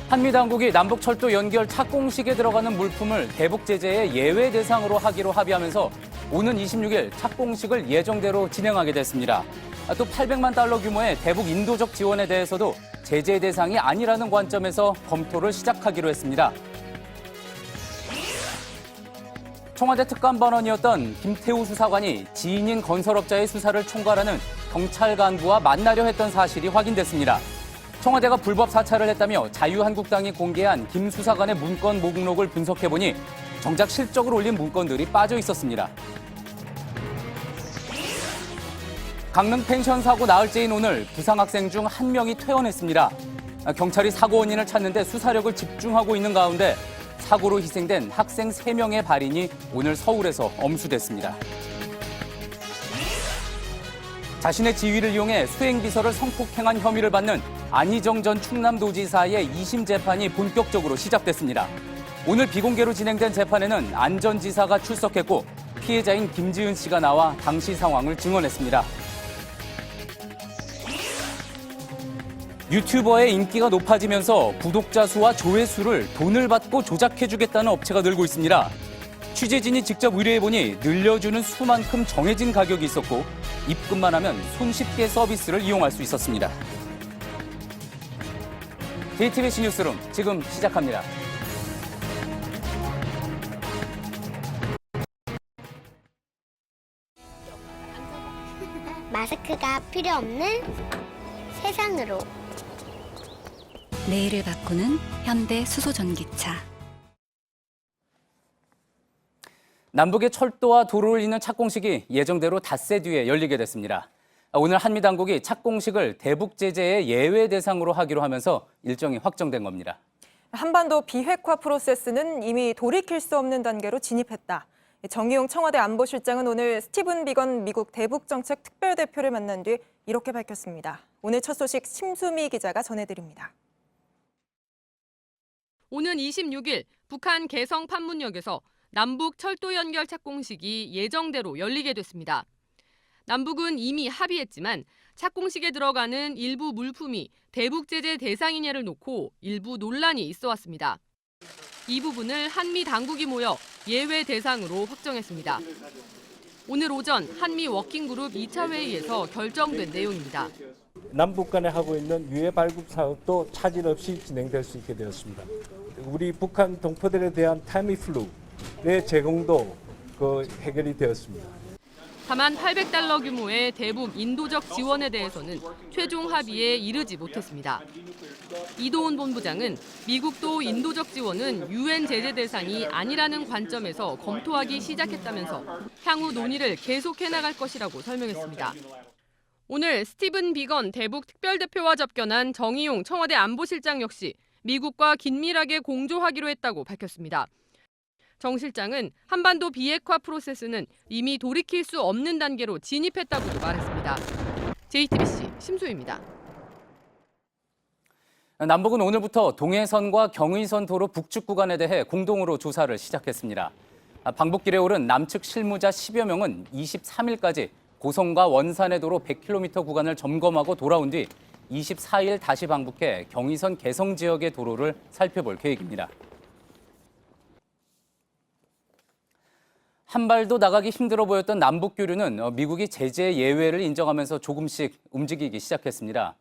한미 당국이 남북철도 연결 착공식에 들어가는 물품을 대북 제재의 예외 대상으로 하기로 합의하면서 오는 26일 착공식을 예정대로 진행하게 됐습니다. 또 800만 달러 규모의 대북 인도적 지원에 대해서도 제재 대상이 아니라는 관점에서 검토를 시작하기로 했습니다. 청와대 특감반원이었던 김태우 수사관이 지인인 건설업자의 수사를 총괄하는 경찰 간부와 만나려 했던 사실이 확인됐습니다. 청와대가 불법 사찰을 했다며 자유한국당이 공개한 김 수사관의 문건 목록을 분석해보니 정작 실적을 올린 문건들이 빠져 있었습니다. 강릉 펜션 사고 나흘째인 오늘 부상 학생 중 한 명이 퇴원했습니다. 경찰이 사고 원인을 찾는 데 수사력을 집중하고 있는 가운데 사고로 희생된 학생 3명의 발인이 오늘 서울에서 엄수됐습니다. 자신의 지위를 이용해 수행비서를 성폭행한 혐의를 받는 안희정 전 충남도지사의 2심 재판이 본격적으로 시작됐습니다. 오늘 비공개로 진행된 재판에는 안 전 지사가 출석했고 피해자인 김지은 씨가 나와 당시 상황을 증언했습니다. 유튜버의 인기가 높아지면서 구독자 수와 조회수를 돈을 받고 조작해주겠다는 업체가 늘고 있습니다. 취재진이 직접 의뢰해보니 늘려주는 수만큼 정해진 가격이 있었고 입금만 하면 손쉽게 서비스를 이용할 수 있었습니다. JTBC 뉴스룸 지금 시작합니다. 마스크가 필요 없는 세상으로. 내일을 바꾸는 현대 수소전기차. 남북의 철도와 도로를 잇는 착공식이 예정대로 닷새 뒤에 열리게 됐습니다. 오늘 한미 당국이 착공식을 대북 제재의 예외 대상으로 하기로 하면서 일정이 확정된 겁니다. 한반도 비핵화 프로세스는 이미 돌이킬 수 없는 단계로 진입했다. 정의용 청와대 안보실장은 오늘 스티븐 비건 미국 대북정책 특별대표를 만난 뒤 이렇게 밝혔습니다. 오늘 첫 소식 심수미 기자가 전해드립니다. 오는 26일 북한 개성 판문역에서 남북 철도 연결 착공식이 예정대로 열리게 됐습니다. 남북은 이미 합의했지만 착공식에 들어가는 일부 물품이 대북 제재 대상이냐를 놓고 일부 논란이 있어 왔습니다. 이 부분을 한미 당국이 모여 예외 대상으로 확정했습니다. 오늘 오전 한미 워킹그룹 2차 회의에서 결정된 내용입니다. 남북 간에 하고 있는 유해 발굴 사업도 차질 없이 진행될 수 있게 되었습니다. 우리 북한 동포들에 대한 타미플루의 제공도 해결이 되었습니다. 다만 800달러 규모의 대북 인도적 지원에 대해서는 최종 합의에 이르지 못했습니다. 이도훈 본부장은 미국도 인도적 지원은 유엔 제재 대상이 아니라는 관점에서 검토하기 시작했다면서 향후 논의를 계속해 나갈 것이라고 설명했습니다. 오늘 스티븐 비건 대북 특별대표와 접견한 정의용 청와대 안보실장 역시 미국과 긴밀하게 공조하기로 했다고 밝혔습니다. 정 실장은 한반도 비핵화 프로세스는 이미 돌이킬 수 없는 단계로 진입했다고도 말했습니다. JTBC 심수희입니다. 남북은 오늘부터 동해선과 경의선 도로 북측 구간에 대해 공동으로 조사를 시작했습니다. 방북길에 오른 남측 실무자 10여 명은 23일까지 고성과 원산의 도로 100km 구간을 점검하고 돌아온 뒤 24일 다시 방북해 경의선 개성 지역의 도로를 살펴볼 계획입니다. 한 발도 나가기 힘들어 보였던 남북 교류는 미국이 제재 예외를 인정하면서 조금씩 움직이기 시작했습니다.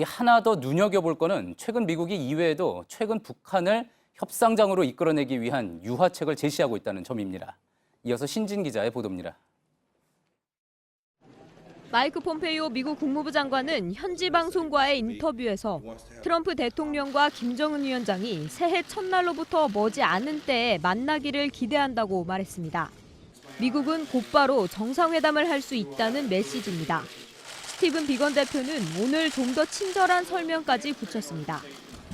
하나 더 눈여겨볼 거는 최근 미국이 이외에도 최근 북한을 협상장으로 이끌어내기 위한 유화책을 제시하고 있다는 점입니다. 이어서 신진 기자의 보도입니다. 마이크 폼페이오 미국 국무부 장관은 현지 방송과의 인터뷰에서 트럼프 대통령과 김정은 위원장이 새해 첫날로부터 머지 않은 때에 만나기를 기대한다고 말했습니다. 미국은 곧바로 정상회담을 할 수 있다는 메시지입니다. 스티븐 비건 대표는 오늘 좀 더 친절한 설명까지 붙였습니다.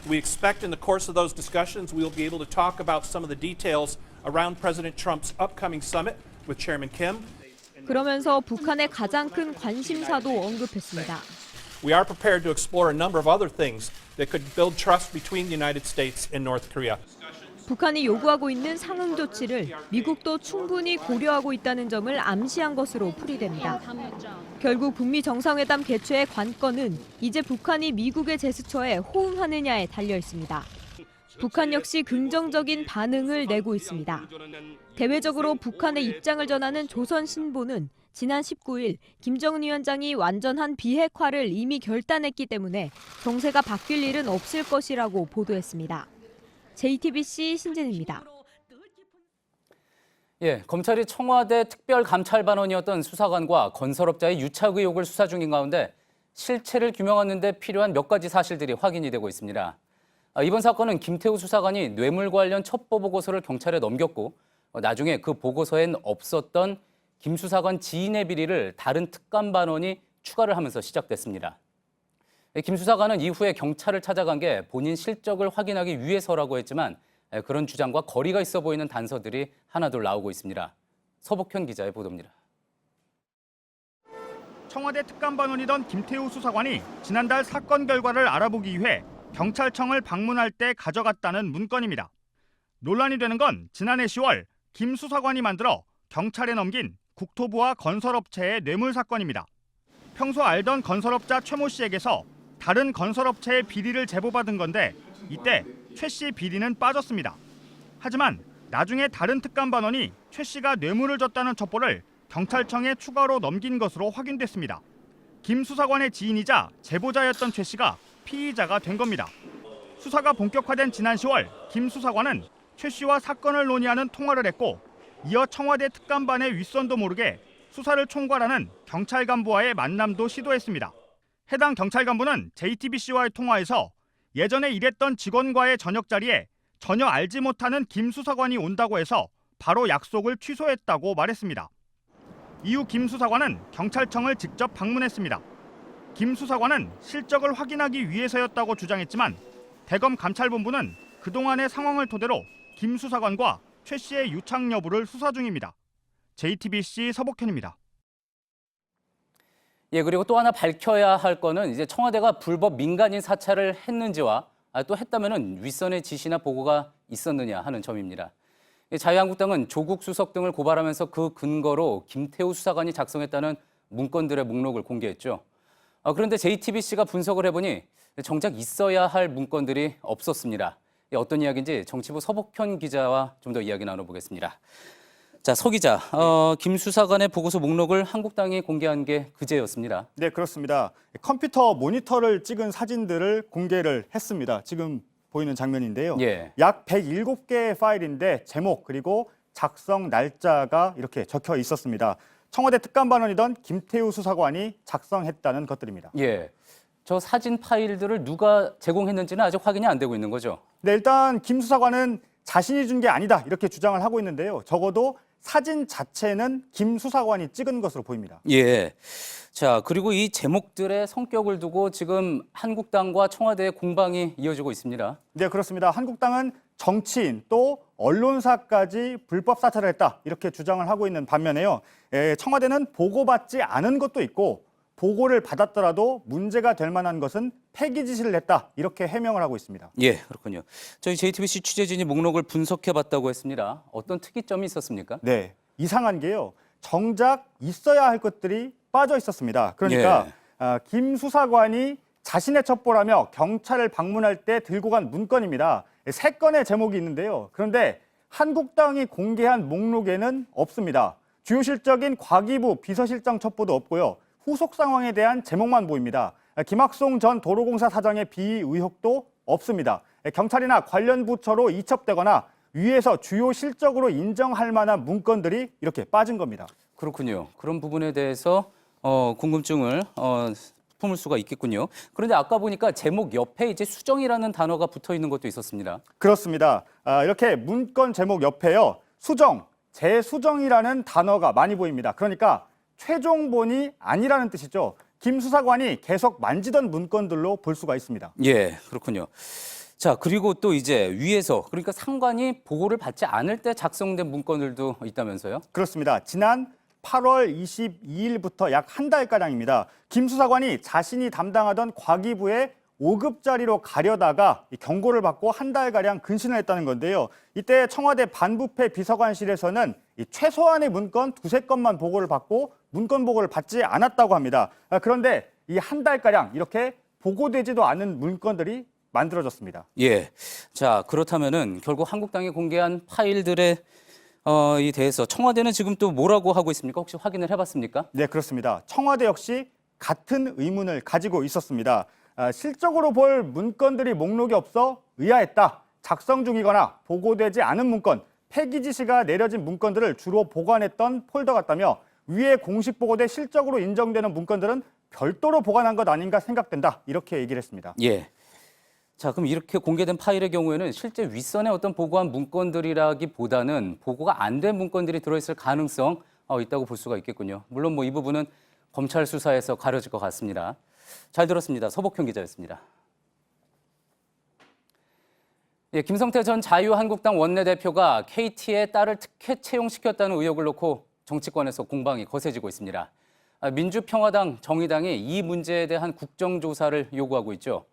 We expect in the course of those discussions we'll be able to talk about some of the details around President Trump's upcoming summit with Chairman Kim. 그러면서 북한의 가장 큰 관심사도 언급했습니다. We are prepared to explore a number of other things that could build trust between the United States and North Korea. 북한이 요구하고 있는 상응 조치를 미국도 충분히 고려하고 있다는 점을 암시한 것으로 풀이됩니다. 결국 북미 정상회담 개최의 관건은 이제 북한이 미국의 제스처에 호응하느냐에 달려 있습니다. 북한 역시 긍정적인 반응을 내고 있습니다. 대외적으로 북한의 입장을 전하는 조선신보는 지난 19일 김정은 위원장이 완전한 비핵화를 이미 결단했기 때문에 정세가 바뀔 일은 없을 것이라고 보도했습니다. JTBC 신진입니다. 예, 검찰이 청와대 특별감찰반원이었던 수사관과 건설업자의 유착 의혹을 수사 중인 가운데 실체를 규명하는 데 필요한 몇 가지 사실들이 확인이 되고 있습니다. 이번 사건은 김태우 수사관이 뇌물 관련 첩보 보고서를 경찰에 넘겼고 나중에 그 보고서엔 없었던 김 수사관 지인의 비리를 다른 특감반원이 추가를 하면서 시작됐습니다. 김 수사관은 이후에 경찰을 찾아간 게 본인 실적을 확인하기 위해서라고 했지만 그런 주장과 거리가 있어 보이는 단서들이 하나둘 나오고 있습니다. 서복현 기자의 보도입니다. 청와대 특감반원이던 김태우 수사관이 지난달 사건 결과를 알아보기 위해 경찰청을 방문할 때 가져갔다는 문건입니다. 논란이 되는 건 지난해 10월 김 수사관이 만들어 경찰에 넘긴 국토부와 건설업체의 뇌물 사건입니다. 평소 알던 건설업자 최모 씨에게서 다른 건설업체의 비리를 제보받은 건데 이때 최 씨 비리는 빠졌습니다. 하지만 나중에 다른 특감반원이 최 씨가 뇌물을 줬다는 첩보를 경찰청에 추가로 넘긴 것으로 확인됐습니다. 김 수사관의 지인이자 제보자였던 최 씨가 피의자가 된 겁니다. 수사가 본격화된 지난 10월 김 수사관은 최 씨와 사건을 논의하는 통화를 했고 이어 청와대 특감반의 윗선도 모르게 수사를 총괄하는 경찰 간부와의 만남도 시도했습니다. 해당 경찰 간부는 JTBC와의 통화에서 예전에 일했던 직원과의 저녁 자리에 전혀 알지 못하는 김 수사관이 온다고 해서 바로 약속을 취소했다고 말했습니다. 이후 김 수사관은 경찰청을 직접 방문했습니다. 김 수사관은 실적을 확인하기 위해서였다고 주장했지만 대검 감찰본부는 그동안의 상황을 토대로 김 수사관과 최 씨의 유착 여부를 수사 중입니다. JTBC 서복현입니다. 예, 그리고 또 하나 밝혀야 할 거는 이제 청와대가 불법 민간인 사찰을 했는지와 또 했다면은 윗선의 지시나 보고가 있었느냐 하는 점입니다. 자유한국당은 조국 수석 등을 고발하면서 그 근거로 김태우 수사관이 작성했다는 문건들의 목록을 공개했죠. 그런데 JTBC가 분석을 해보니 정작 있어야 할 문건들이 없었습니다. 어떤 이야기인지 정치부 서복현 기자와 좀 더 이야기 나눠보겠습니다. 자, 서 기자, 김 수사관의 보고서 목록을 한국당이 공개한 게 그제였습니다. 네, 그렇습니다. 컴퓨터 모니터를 찍은 사진들을 공개를 했습니다. 지금 보이는 장면인데요. 예. 약 107개의 파일인데 제목 그리고 작성 날짜가 이렇게 적혀 있었습니다. 청와대 특감반원이던 김태우 수사관이 작성했다는 것들입니다. 예, 저 사진 파일들을 누가 제공했는지는 아직 확인이 안 되고 있는 거죠? 네, 일단 김 수사관은 자신이 준 게 아니다 이렇게 주장을 하고 있는데요. 적어도 사진 자체는 김 수사관이 찍은 것으로 보입니다. 예. 자, 그리고 이 제목들의 성격을 두고 지금 한국당과 청와대의 공방이 이어지고 있습니다. 네, 그렇습니다. 한국당은 정치인 또 언론사까지 불법 사찰을 했다 이렇게 주장을 하고 있는 반면에요. 청와대는 보고받지 않은 것도 있고 보고를 받았더라도 문제가 될 만한 것은 폐기 지시를 했다 이렇게 해명을 하고 있습니다. 예, 그렇군요. 저희 JTBC 취재진이 목록을 분석해봤다고 했습니다. 어떤 특이점이 있었습니까? 네, 이상한 게요. 정작 있어야 할 것들이 빠져 있었습니다. 그러니까 김 수사관이 자신의 첩보라며 경찰을 방문할 때 들고 간 문건입니다. 3건의 제목이 있는데요. 그런데 한국당이 공개한 목록에는 없습니다. 주요 실적인 과기부 비서실장 첩보도 없고요. 후속 상황에 대한 제목만 보입니다. 김학송 전 도로공사 사장의 비위 의혹도 없습니다. 경찰이나 관련 부처로 이첩되거나 위에서 주요 실적으로 인정할 만한 문건들이 이렇게 빠진 겁니다. 그렇군요. 그런 부분에 대해서 궁금증을 품을 수가 있겠군요. 그런데 아까 보니까 제목 옆에 이제 수정이라는 단어가 붙어 있는 것도 있었습니다. 그렇습니다. 이렇게 문건 제목 옆에요. 수정, 재수정이라는 단어가 많이 보입니다. 그러니까 최종본이 아니라는 뜻이죠. 김 수사관이 계속 만지던 문건들로 볼 수가 있습니다. 예, 그렇군요. 자, 그리고 또 이제 위에서 그러니까 상관이 보고를 받지 않을 때 작성된 문건들도 있다면서요? 그렇습니다. 지난 8월 22일부터 약 한 달가량입니다. 김 수사관이 자신이 담당하던 과기부의 5급 자리로 가려다가 경고를 받고 한 달가량 근신을 했다는 건데요. 이때 청와대 반부패 비서관실에서는 최소한의 문건 2-3건만 보고를 받고 문건 보고를 받지 않았다고 합니다. 그런데 이 한 달가량 이렇게 보고되지도 않은 문건들이 만들어졌습니다. 예. 자, 그렇다면은 결국 한국당이 공개한 파일들에 이 대해서 청와대는 지금 또 뭐라고 하고 있습니까? 혹시 확인을 해봤습니까? 네, 그렇습니다. 청와대 역시 같은 의문을 가지고 있었습니다. 실적으로 볼 문건들이 목록이 없어 의아했다. 작성 중이거나 보고되지 않은 문건, 폐기 지시가 내려진 문건들을 주로 보관했던 폴더 같다며 위에 공식 보고돼 실적으로 인정되는 문건들은 별도로 보관한 것 아닌가 생각된다. 이렇게 얘기를 했습니다. 예. 자, 그럼 이렇게 공개된 파일의 경우에는 실제 윗선에 어떤 보고한 문건들이라기보다는 보고가 안 된 문건들이 들어있을 가능성 있다고 볼 수가 있겠군요. 물론 뭐 이 부분은 검찰 수사에서 가려질 것 같습니다. 잘 들었습니다. 서복형 기자였습니다. 예, 김성태 전 자유한국당 원내대표가 KT의 딸을 특혜 채용시켰다는 의혹을 놓고 정치권에서 공방이 거세지고 있습니다. 민주평화당, 정의당이 이 문제에 대한 국정조사를 요구하고 있죠.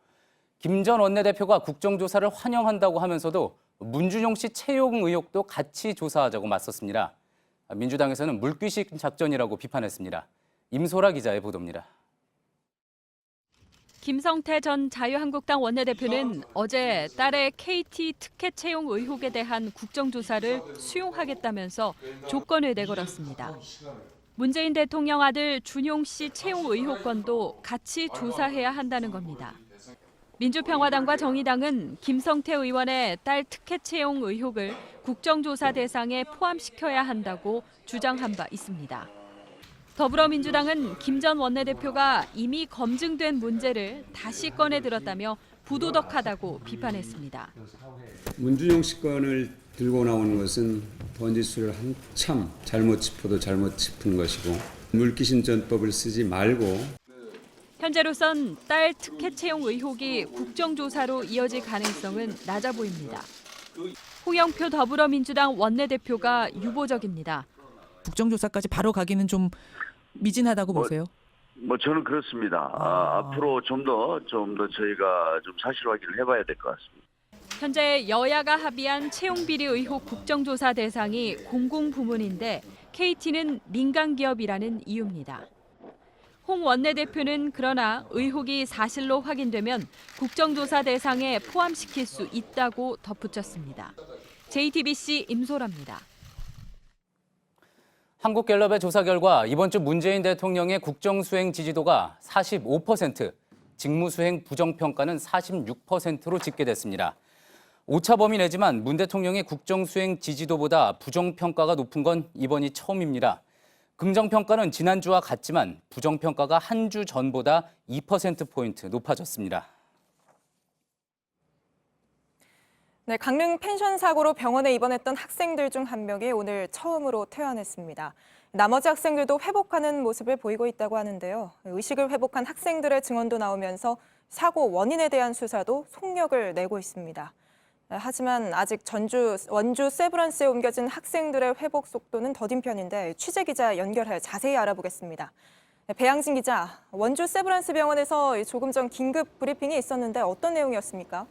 김 전 원내대표가 국정조사를 환영한다고 하면서도 문준용 씨 채용 의혹도 같이 조사하자고 맞섰습니다. 민주당에서는 물귀식 작전이라고 비판했습니다. 임소라 기자의 보도입니다. 김성태 전 자유한국당 원내대표는 어제 딸의 KT 특혜 채용 의혹에 대한 국정조사를 수용하겠다면서 조건을 내걸었습니다. 문재인 대통령 아들 준용 씨 채용 의혹 건도 같이 조사해야 한다는 겁니다. 민주평화당과 정의당은 김성태 의원의 딸 특혜 채용 의혹을 국정조사 대상에 포함시켜야 한다고 주장한 바 있습니다. 더불어민주당은 김 전 원내대표가 이미 검증된 문제를 다시 꺼내 들었다며 부도덕하다고 비판했습니다. 문준용 씨 건을 들고 나오는 것은 번지수를 한참 잘못 짚어도 잘못 짚은 것이고 물귀신전법을 쓰지 말고 현재로선 딸 특혜 채용 의혹이 국정조사로 이어질 가능성은 낮아 보입니다. 홍영표 더불어민주당 원내대표가 유보적입니다. 국정조사까지 바로 가기는 좀 미진하다고 보세요? 저는 그렇습니다. 앞으로 좀 더 저희가 좀 사실 확인을 해봐야 될 것 같습니다. 현재 여야가 합의한 채용 비리 의혹 국정조사 대상이 공공부문인데 KT는 민간기업이라는 이유입니다. 홍 원내대표는 그러나 의혹이 사실로 확인되면 국정조사 대상에 포함시킬 수 있다고 덧붙였습니다. JTBC 임소라입니다. 한국갤럽의 조사 결과 이번 주 문재인 대통령의 국정수행 지지도가 45%, 직무수행 부정평가는 46%로 집계됐습니다. 오차범위 내지만 문 대통령의 국정수행 지지도보다 부정평가가 높은 건 이번이 처음입니다. 긍정평가는 지난주와 같지만 부정평가가 한 주 전보다 2%포인트 높아졌습니다. 네, 강릉 펜션 사고로 병원에 입원했던 학생들 중 한 명이 오늘 처음으로 퇴원했습니다. 나머지 학생들도 회복하는 모습을 보이고 있다고 하는데요. 의식을 회복한 학생들의 증언도 나오면서 사고 원인에 대한 수사도 속력을 내고 있습니다. 하지만 아직 원주 세브란스에 옮겨진 학생들의 회복 속도는 더딘 편인데 취재 기자 연결해 자세히 알아보겠습니다. 배양진 기자, 원주 세브란스 병원에서 조금 전 긴급 브리핑이 있었는데 어떤 내용이었습니까?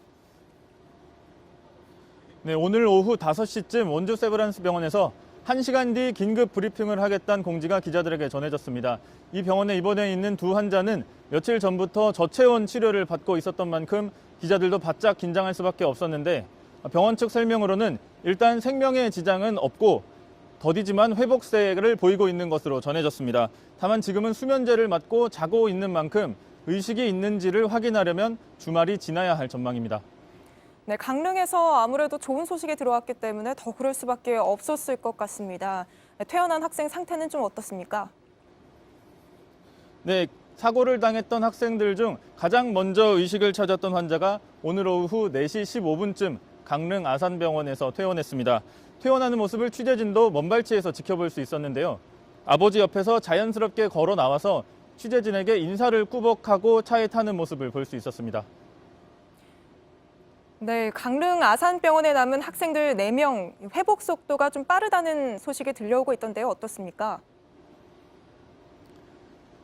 네, 오늘 오후 5시쯤 원주 세브란스 병원에서 1시간 뒤 긴급 브리핑을 하겠다는 공지가 기자들에게 전해졌습니다. 이 병원에 입원해 있는 두 환자는 며칠 전부터 저체온 치료를 받고 있었던 만큼 기자들도 바짝 긴장할 수밖에 없었는데 병원 측 설명으로는 일단 생명에 지장은 없고 더디지만 회복세를 보이고 있는 것으로 전해졌습니다. 다만 지금은 수면제를 맞고 자고 있는 만큼 의식이 있는지를 확인하려면 주말이 지나야 할 전망입니다. 네, 강릉에서 아무래도 좋은 소식이 들어왔기 때문에 더 그럴 수밖에 없었을 것 같습니다. 퇴원한 학생 상태는 좀 어떻습니까? 네, 사고를 당했던 학생들 중 가장 먼저 의식을 찾았던 환자가 오늘 오후 4시 15분쯤 강릉 아산병원에서 퇴원했습니다. 퇴원하는 모습을 취재진도 먼발치에서 지켜볼 수 있었는데요. 아버지 옆에서 자연스럽게 걸어 나와서 취재진에게 인사를 꾸벅하고 차에 타는 모습을 볼 수 있었습니다. 네, 강릉 아산병원에 남은 학생들 4명 회복 속도가 좀 빠르다는 소식이 들려오고 있던데요. 어떻습니까?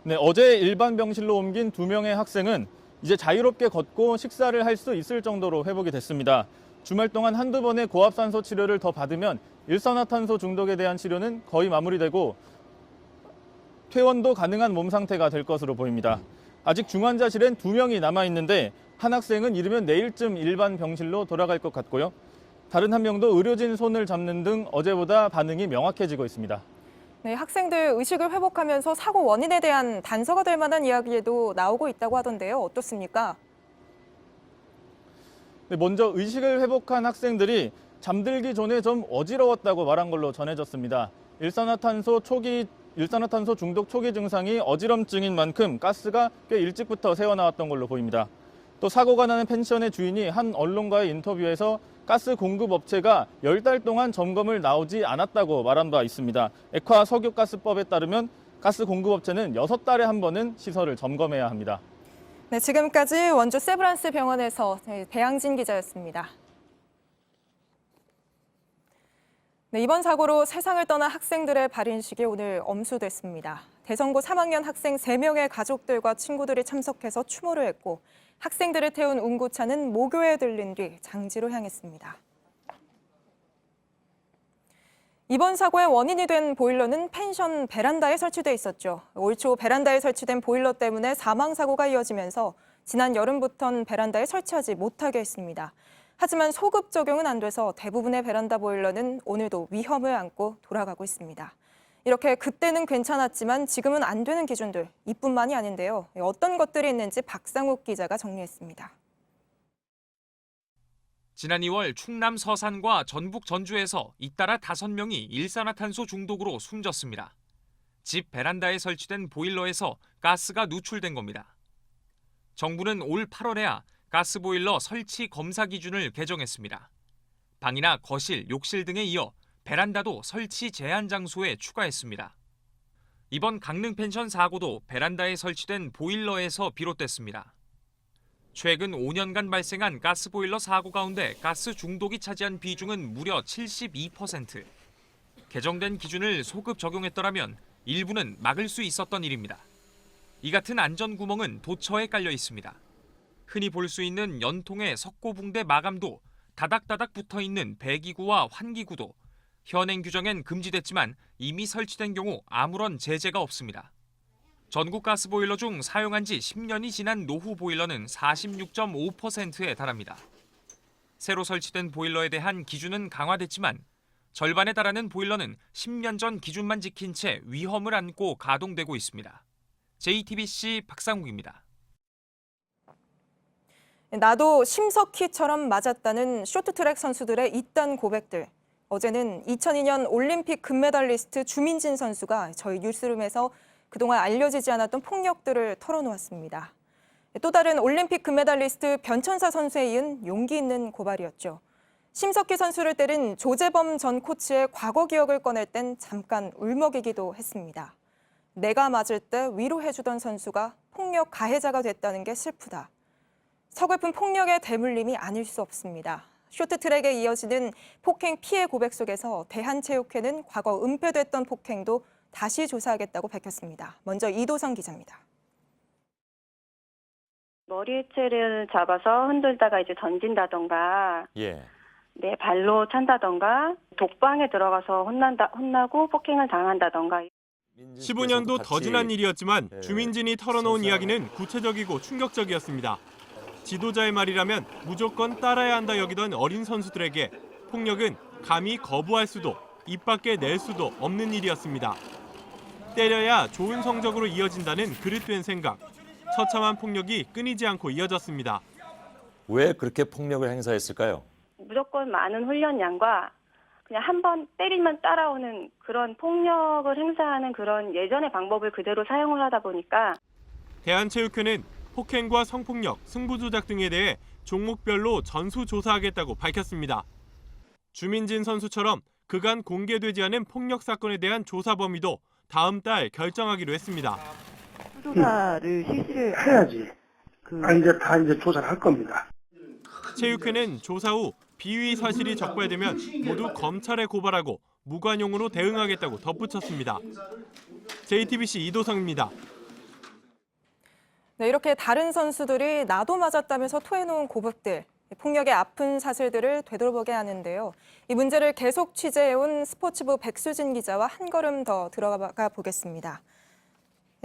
네, 어제 일반 병실로 옮긴 2명의 학생은 이제 자유롭게 걷고 식사를 할 수 있을 정도로 회복이 됐습니다. 주말 동안 한두 번의 고압산소 치료를 더 받으면 일산화탄소 중독에 대한 치료는 거의 마무리되고 퇴원도 가능한 몸 상태가 될 것으로 보입니다. 아직 중환자실엔 2명이 남아있는데 한 학생은 이르면 내일쯤 일반 병실로 돌아갈 것 같고요. 다른 한 명도 의료진 손을 잡는 등 어제보다 반응이 명확해지고 있습니다. 네, 학생들 의식을 회복하면서 사고 원인에 대한 단서가 될 만한 이야기도 나오고 있다고 하던데요. 어떻습니까? 네, 먼저 의식을 회복한 학생들이 잠들기 전에 좀 어지러웠다고 말한 걸로 전해졌습니다. 일산화탄소 중독 초기 증상이 어지럼증인 만큼 가스가 꽤 일찍부터 새어나왔던 걸로 보입니다. 또 사고가 나는 펜션의 주인이 한 언론과의 인터뷰에서 가스 공급 업체가 10달 동안 점검을 나오지 않았다고 말한 바 있습니다. 액화 석유가스법에 따르면 가스 공급 업체는 6달에 한 번은 시설을 점검해야 합니다. 네, 지금까지 원주 세브란스 병원에서 배양진 기자였습니다. 네, 이번 사고로 세상을 떠난 학생들의 발인식이 오늘 엄수됐습니다. 대성고 3학년 학생 3명의 가족들과 친구들이 참석해서 추모를 했고 학생들을 태운 운구차는 모교에 들른 뒤 장지로 향했습니다. 이번 사고의 원인이 된 보일러는 펜션 베란다에 설치돼 있었죠. 올 초 베란다에 설치된 보일러 때문에 사망사고가 이어지면서 지난 여름부터는 베란다에 설치하지 못하게 했습니다. 하지만 소급 적용은 안 돼서 대부분의 베란다 보일러는 오늘도 위험을 안고 돌아가고 있습니다. 이렇게 그때는 괜찮았지만 지금은 안 되는 기준들 이뿐만이 아닌데요. 어떤 것들이 있는지 박상욱 기자가 정리했습니다. 지난 2월 충남 서산과 전북 전주에서 잇따라 5명이 일산화탄소 중독으로 숨졌습니다. 집 베란다에 설치된 보일러에서 가스가 누출된 겁니다. 정부는 올 8월에야 가스보일러 설치 검사 기준을 개정했습니다. 방이나 거실, 욕실 등에 이어 베란다도 설치 제한 장소에 추가했습니다. 이번 강릉 펜션 사고도 베란다에 설치된 보일러에서 비롯됐습니다. 최근 5년간 발생한 가스보일러 사고 가운데 가스 중독이 차지한 비중은 무려 72%. 개정된 기준을 소급 적용했더라면 일부는 막을 수 있었던 일입니다. 이 같은 안전구멍은 도처에 깔려 있습니다. 흔히 볼 수 있는 연통의 석고붕대 마감도 다닥다닥 붙어있는 배기구와 환기구도 현행 규정엔 금지됐지만 이미 설치된 경우 아무런 제재가 없습니다. 전국 가스보일러 중 사용한 지 10년이 지난 노후 보일러는 46.5%에 달합니다. 새로 설치된 보일러에 대한 기준은 강화됐지만 절반에 달하는 보일러는 10년 전 기준만 지킨 채 위험을 안고 가동되고 있습니다. JTBC 박상욱입니다. 나도 심석희처럼 맞았다는 쇼트트랙 선수들의 이딴 고백들. 어제는 2002년 올림픽 금메달리스트 주민진 선수가 저희 뉴스룸에서 그동안 알려지지 않았던 폭력들을 털어놓았습니다. 또 다른 올림픽 금메달리스트 변천사 선수에 이은 용기 있는 고발이었죠. 심석희 선수를 때린 조재범 전 코치의 과거 기억을 꺼낼 땐 잠깐 울먹이기도 했습니다. 내가 맞을 때 위로해주던 선수가 폭력 가해자가 됐다는 게 슬프다. 서글픈 폭력의 대물림이 아닐 수 없습니다. 쇼트트랙에 이어지는 폭행 피해 고백 속에서 대한체육회는 과거 은폐됐던 폭행도 다시 조사하겠다고 밝혔습니다. 먼저 이도성 기자입니다. 머리 해체를 잡아서 흔들다가 이제 던진다던가, 내 발로 찬다던가, 독방에 들어가서 혼나고 폭행을 당한다던가. 15년도 더 지난 일이었지만 주민진이 털어놓은 이야기는 구체적이고 충격적이었습니다. 지도자의 말이라면 무조건 따라야 한다 여기던 어린 선수들에게 폭력은 감히 거부할 수도 입 밖에 낼 수도 없는 일이었습니다. 때려야 좋은 성적으로 이어진다는 그릇된 생각. 처참한 폭력이 끊이지 않고 이어졌습니다. 왜 그렇게 폭력을 행사했을까요? 무조건 많은 훈련량과 그냥 한 번 때리면 따라오는 그런 폭력을 행사하는 그런 예전의 방법을 그대로 사용을 하다 보니까 대한체육회는 폭행과 성폭력, 승부조작 등에 대해 종목별로 전수조사하겠다고 밝혔습니다. 주민진 선수처럼 그간 공개되지 않은 폭력 사건에 대한 조사 범위도 다음 달 결정하기로 했습니다. 조사를 실시를 해야지. 이제 조사를 할 겁니다. 체육회는 조사 후 비위 사실이 적발되면 모두 검찰에 고발하고 무관용으로 대응하겠다고 덧붙였습니다. JTBC 이도성입니다. 네, 이렇게 다른 선수들이 나도 맞았다면서 토해놓은 고백들, 폭력의 아픈 사실들을 되돌아보게 하는데요. 이 문제를 계속 취재해온 스포츠부 백수진 기자와 한 걸음 더 들어가 보겠습니다.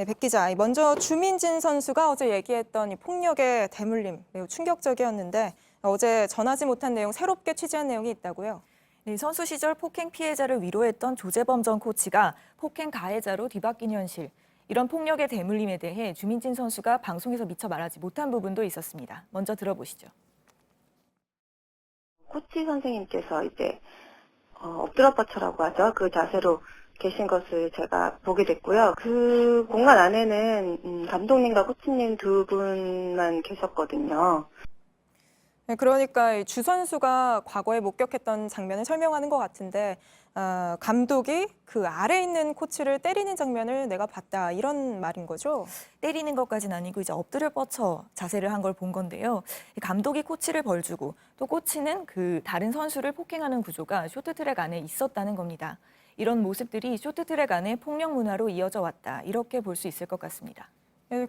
네, 백 기자. 먼저 주민진 선수가 어제 얘기했던 이 폭력의 대물림 매우 충격적이었는데 어제 전하지 못한 내용, 새롭게 취재한 내용이 있다고요? 네, 선수 시절 폭행 피해자를 위로했던 조재범 전 코치가 폭행 가해자로 뒤바뀐 현실. 이런 폭력의 대물림에 대해 주민진 선수가 방송에서 미처 말하지 못한 부분도 있었습니다. 먼저 들어보시죠. 코치 선생님께서 이제 엎드려 뻗쳐라고 하죠. 그 자세로 계신 것을 제가 보게 됐고요. 그 공간 안에는 감독님과 코치님 두 분만 계셨거든요. 네, 그러니까 주 선수가 과거에 목격했던 장면을 설명하는 것 같은데 감독이 그 아래 있는 코치를 때리는 장면을 내가 봤다 이런 말인 거죠? 때리는 것까지는 아니고 이제 엎드려 뻗쳐 자세를 한 걸 본 건데요. 감독이 코치를 벌주고 또 코치는 그 다른 선수를 폭행하는 구조가 쇼트트랙 안에 있었다는 겁니다. 이런 모습들이 쇼트트랙 안에 폭력 문화로 이어져 왔다 이렇게 볼 수 있을 것 같습니다.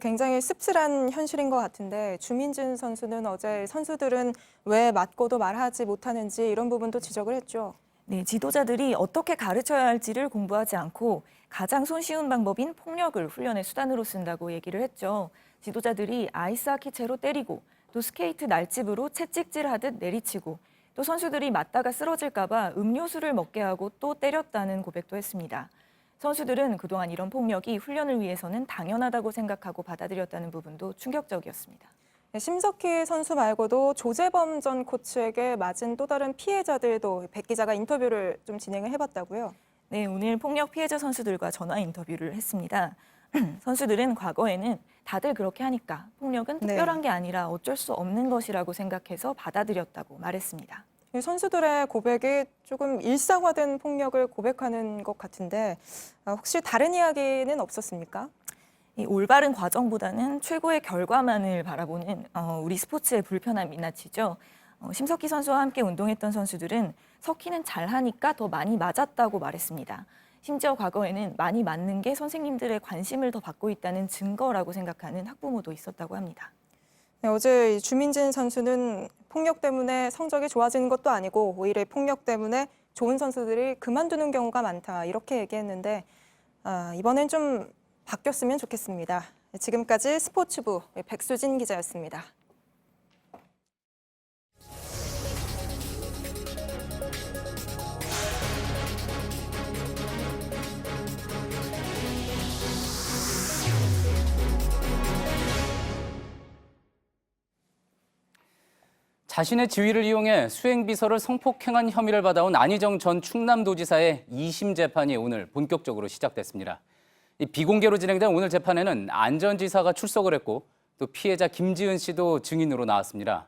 굉장히 씁쓸한 현실인 것 같은데 주민진 선수는 어제 선수들은 왜 맞고도 말하지 못하는지 이런 부분도 지적을 했죠. 네, 지도자들이 어떻게 가르쳐야 할지를 공부하지 않고 가장 손쉬운 방법인 폭력을 훈련의 수단으로 쓴다고 얘기를 했죠. 지도자들이 아이스하키 채로 때리고 또 스케이트 날집으로 채찍질하듯 내리치고 또 선수들이 맞다가 쓰러질까 봐 음료수를 먹게 하고 또 때렸다는 고백도 했습니다. 선수들은 그동안 이런 폭력이 훈련을 위해서는 당연하다고 생각하고 받아들였다는 부분도 충격적이었습니다. 심석희 선수 말고도 조재범 전 코치에게 맞은 또 다른 피해자들도 백 기자가 인터뷰를 좀 진행을 해봤다고요? 네, 오늘 폭력 피해자 선수들과 전화 인터뷰를 했습니다. 선수들은 과거에는 다들 그렇게 하니까 폭력은 특별한 게 아니라 어쩔 수 없는 것이라고 생각해서 받아들였다고 말했습니다. 선수들의 고백이 조금 일상화된 폭력을 고백하는 것 같은데 혹시 다른 이야기는 없었습니까? 이 올바른 과정보다는 최고의 결과만을 바라보는 우리 스포츠의 불편함이 낯지죠. 심석희 선수와 함께 운동했던 선수들은 석희는 잘하니까 더 많이 맞았다고 말했습니다. 심지어 과거에는 많이 맞는 게 선생님들의 관심을 더 받고 있다는 증거라고 생각하는 학부모도 있었다고 합니다. 네, 어제 주민진 선수는 폭력 때문에 성적이 좋아지는 것도 아니고 오히려 폭력 때문에 좋은 선수들이 그만두는 경우가 많다 이렇게 얘기했는데 이번엔 좀 바뀌었으면 좋겠습니다. 지금까지 스포츠부 백수진 기자였습니다. 자신의 지위를 이용해 수행비서를 성폭행한 혐의를 받아온 안희정 전 충남도지사의 2심 재판이 오늘 본격적으로 시작됐습니다. 이 비공개로 진행된 오늘 재판에는 안 전 지사가 출석을 했고 또 피해자 김지은 씨도 증인으로 나왔습니다.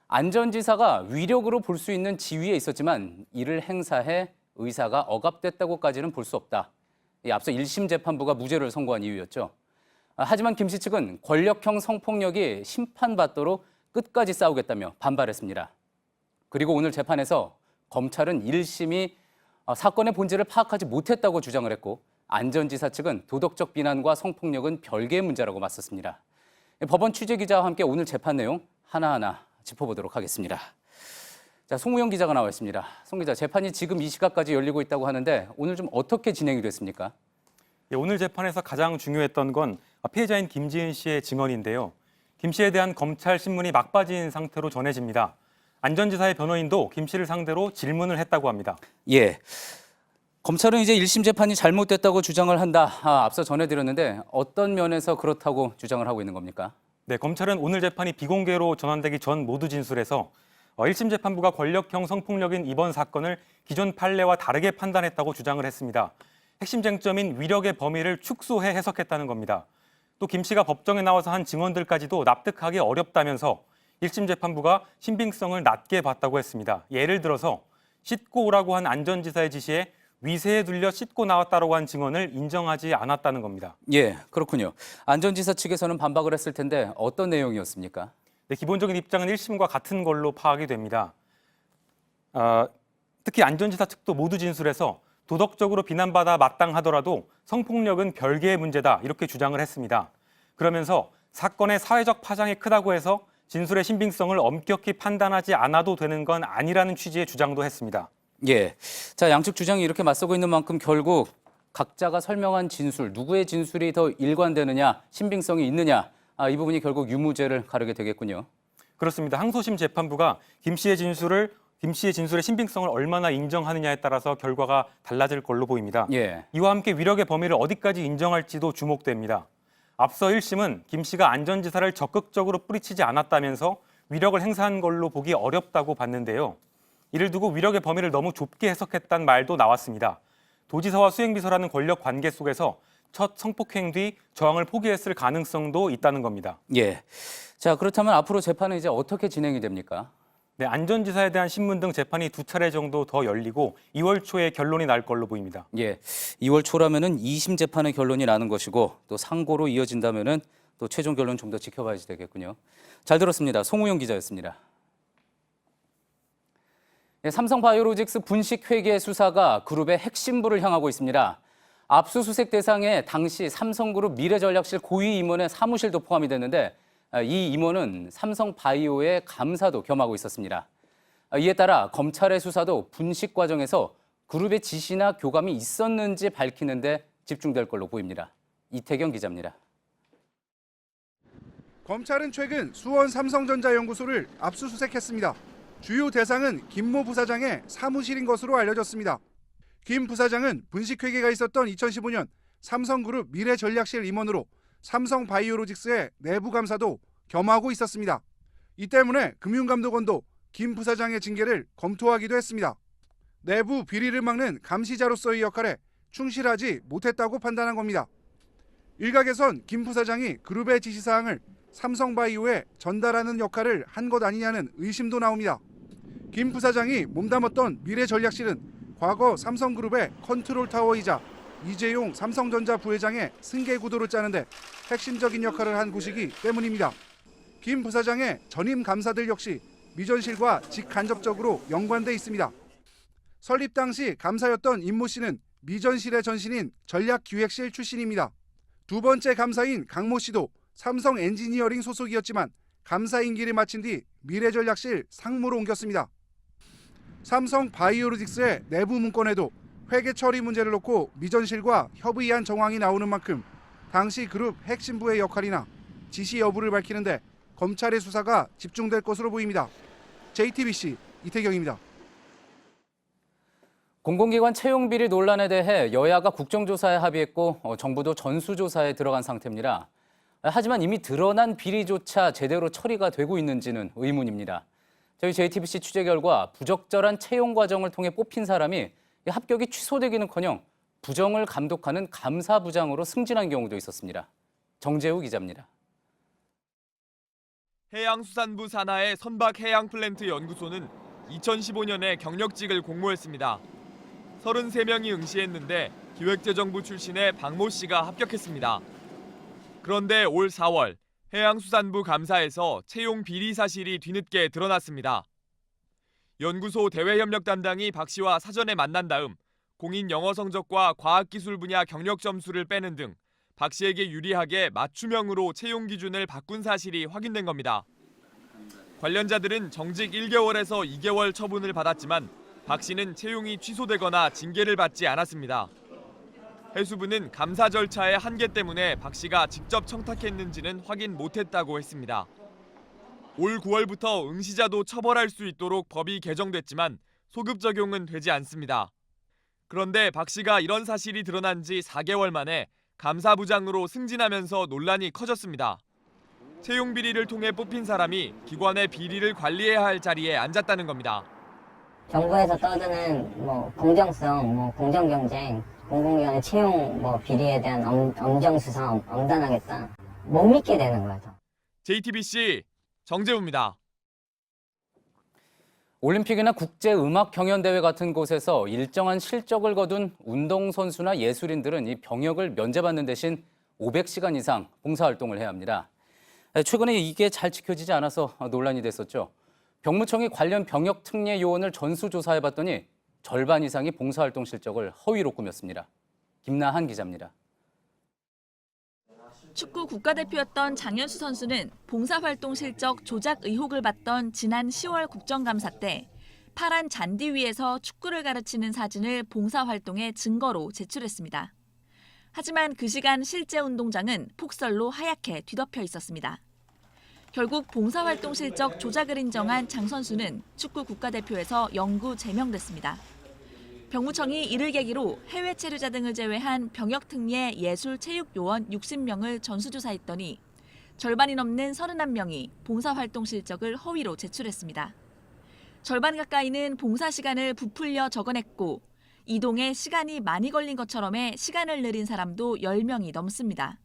안 전 지사가 위력으로 볼 수 있는 지위에 있었지만 이를 행사해 의사가 억압됐다고까지는 볼 수 없다. 앞서 1심 재판부가 무죄를 선고한 이유였죠. 하지만 김 씨 측은 권력형 성폭력이 심판받도록 끝까지 싸우겠다며 반발했습니다. 그리고 오늘 재판에서 검찰은 1심이 사건의 본질을 파악하지 못했다고 주장을 했고 안 전 지사 측은 도덕적 비난과 성폭력은 별개의 문제라고 맞섰습니다. 법원 취재기자와 함께 오늘 재판 내용 하나하나 짚어보도록 하겠습니다. 자, 송우영 기자가 나와 있습니다. 송 기자, 재판이 지금 이 시각까지 열리고 있다고 하는데 오늘 좀 어떻게 진행이 됐습니까? 오늘 재판에서 가장 중요했던 건 피해자인 김지은 씨의 증언인데요. 김 씨에 대한 검찰 신문이 막빠진 상태로 전해집니다. 안 전 지사의 변호인도 김 씨를 상대로 질문을 했다고 합니다. 예. 검찰은 이제 1심 재판이 잘못됐다고 주장을 한다. 앞서 전해드렸는데 어떤 면에서 그렇다고 주장을 하고 있는 겁니까? 네, 검찰은 오늘 재판이 비공개로 전환되기 전 모두 진술에서 1심 재판부가 권력형 성폭력인 이번 사건을 기존 판례와 다르게 판단했다고 주장을 했습니다. 핵심 쟁점인 위력의 범위를 축소해 해석했다는 겁니다. 또 김 씨가 법정에 나와서 한 증언들까지도 납득하기 어렵다면서 1심 재판부가 신빙성을 낮게 봤다고 했습니다. 예를 들어서 씻고 오라고 한 안 전 지사의 지시에 위세에 들려 씻고 나왔다고 한 증언을 인정하지 않았다는 겁니다. 예, 그렇군요. 안 전 지사 측에서는 반박을 했을 텐데 어떤 내용이었습니까? 네, 기본적인 입장은 1심과 같은 걸로 파악이 됩니다. 특히 안 전 지사 측도 모두 진술해서 도덕적으로 비난받아 마땅하더라도 성폭력은 별개의 문제다 이렇게 주장을 했습니다. 그러면서 사건의 사회적 파장이 크다고 해서 진술의 신빙성을 엄격히 판단하지 않아도 되는 건 아니라는 취지의 주장도 했습니다. 예, 자 양측 주장이 이렇게 맞서고 있는 만큼 결국 각자가 설명한 진술, 누구의 진술이 더 일관되느냐, 신빙성이 있느냐, 이 부분이 결국 유무죄를 가르게 되겠군요. 그렇습니다. 항소심 재판부가 김 씨의 진술의 신빙성을 얼마나 인정하느냐에 따라서 결과가 달라질 걸로 보입니다. 예. 이와 함께 위력의 범위를 어디까지 인정할지도 주목됩니다. 앞서 1심은 김 씨가 안전지사를 적극적으로 뿌리치지 않았다면서 위력을 행사한 걸로 보기 어렵다고 봤는데요. 이를 두고 위력의 범위를 너무 좁게 해석했다는 말도 나왔습니다. 도지사와 수행비서라는 권력 관계 속에서 첫 성폭행 뒤 저항을 포기했을 가능성도 있다는 겁니다. 예. 자, 그렇다면 앞으로 재판은 이제 어떻게 진행이 됩니까? 네, 안전지사에 대한 신문 등 재판이 2차례 정도 더 열리고 2월 초에 결론이 날 걸로 보입니다. 예. 2월 초라면은 2심 재판의 결론이 나는 것이고 또 상고로 이어진다면은 또 최종 결론 좀 더 지켜봐야 되겠군요. 잘 들었습니다. 송우영 기자였습니다. 예, 삼성바이오로직스 분식 회계 수사가 그룹의 핵심부를 향하고 있습니다. 압수수색 대상에 당시 삼성그룹 미래전략실 고위 임원의 사무실도 포함이 됐는데 이 임원은 삼성바이오의 감사도 겸하고 있었습니다. 이에 따라 검찰의 수사도 분식 과정에서 그룹의 지시나 교감이 있었는지 밝히는 데 집중될 걸로 보입니다. 이태경 기자입니다. 검찰은 최근 수원 삼성전자연구소를 압수수색했습니다. 주요 대상은 김모 부사장의 사무실인 것으로 알려졌습니다. 김 부사장은 분식회계가 있었던 2015년 삼성그룹 미래전략실 임원으로 삼성바이오로직스의 내부 감사도 겸하고 있었습니다. 이 때문에 금융감독원도 김 부사장의 징계를 검토하기도 했습니다. 내부 비리를 막는 감시자로서의 역할에 충실하지 못했다고 판단한 겁니다. 일각에선 김 부사장이 그룹의 지시사항을 삼성바이오에 전달하는 역할을 한 것 아니냐는 의심도 나옵니다. 김 부사장이 몸담았던 미래전략실은 과거 삼성그룹의 컨트롤타워이자 이재용 삼성전자 부회장의 승계구도를 짜는데 핵심적인 역할을 한 곳이기 때문입니다. 김 부사장의 전임 감사들 역시 미전실과 직간접적으로 연관돼 있습니다. 설립 당시 감사였던 임모 씨는 미전실의 전신인 전략기획실 출신입니다. 두 번째 감사인 강모 씨도 삼성 엔지니어링 소속이었지만 감사 임기를 마친 뒤 미래전략실 상무로 옮겼습니다. 삼성 바이오로직스의 내부 문건에도 회계 처리 문제를 놓고 미전실과 협의한 정황이 나오는 만큼 당시 그룹 핵심부의 역할이나 지시 여부를 밝히는데 검찰의 수사가 집중될 것으로 보입니다. JTBC 이태경입니다. 공공기관 채용 비리 논란에 대해 여야가 국정조사에 합의했고 정부도 전수조사에 들어간 상태입니다. 하지만 이미 드러난 비리조차 제대로 처리가 되고 있는지는 의문입니다. 저희 JTBC 취재 결과 부적절한 채용 과정을 통해 뽑힌 사람이 합격이 취소되기는커녕 부정을 감독하는 감사부장으로 승진한 경우도 있었습니다. 정재우 기자입니다. 해양수산부 산하의 선박해양플랜트 연구소는 2015년에 경력직을 공모했습니다. 33명이 응시했는데 기획재정부 출신의 박모 씨가 합격했습니다. 그런데 올 4월 해양수산부 감사에서 채용 비리 사실이 뒤늦게 드러났습니다. 연구소 대외협력 담당이 박 씨와 사전에 만난 다음 공인 영어 성적과 과학기술 분야 경력 점수를 빼는 등 박 씨에게 유리하게 맞춤형으로 채용 기준을 바꾼 사실이 확인된 겁니다. 관련자들은 정직 1개월에서 2개월 처분을 받았지만 박 씨는 채용이 취소되거나 징계를 받지 않았습니다. 해수부는 감사 절차의 한계 때문에 박 씨가 직접 청탁했는지는 확인 못했다고 했습니다. 올 9월부터 응시자도 처벌할 수 있도록 법이 개정됐지만 소급 적용은 되지 않습니다. 그런데 박 씨가 이런 사실이 드러난 지 4개월 만에 감사부장으로 승진하면서 논란이 커졌습니다. 채용 비리를 통해 뽑힌 사람이 기관의 비리를 관리해야 할 자리에 앉았다는 겁니다. 정부에서 떠드는 공정성, 공정경쟁, 공공기관의 채용 비리에 대한 엄정수사, 엄단하겠다. 못 믿게 되는 거예요. JTBC 정재우입니다. 올림픽이나 국제음악경연대회 같은 곳에서 일정한 실적을 거둔 운동선수나 예술인들은 이 병역을 면제받는 대신 500시간 이상 봉사활동을 해야 합니다. 최근에 이게 잘 지켜지지 않아서 논란이 됐었죠. 병무청이 관련 병역 특례 요원을 전수조사해봤더니 절반 이상이 봉사활동 실적을 허위로 꾸몄습니다. 김나한 기자입니다. 축구 국가대표였던 장현수 선수는 봉사활동 실적 조작 의혹을 받던 지난 10월 국정감사 때 파란 잔디 위에서 축구를 가르치는 사진을 봉사활동의 증거로 제출했습니다. 하지만 그 시간 실제 운동장은 폭설로 하얗게 뒤덮여 있었습니다. 결국 봉사활동 실적 조작을 인정한 장 선수는 축구 국가대표에서 영구 제명됐습니다. 병무청이 이를 계기로 해외 체류자 등을 제외한 병역 특례 예술 체육 요원 60명을 전수조사했더니 절반이 넘는 31명이 봉사활동 실적을 허위로 제출했습니다. 절반 가까이는 봉사 시간을 부풀려 적어냈고 이동에 시간이 많이 걸린 것처럼의 시간을 늘린 사람도 10명이 넘습니다.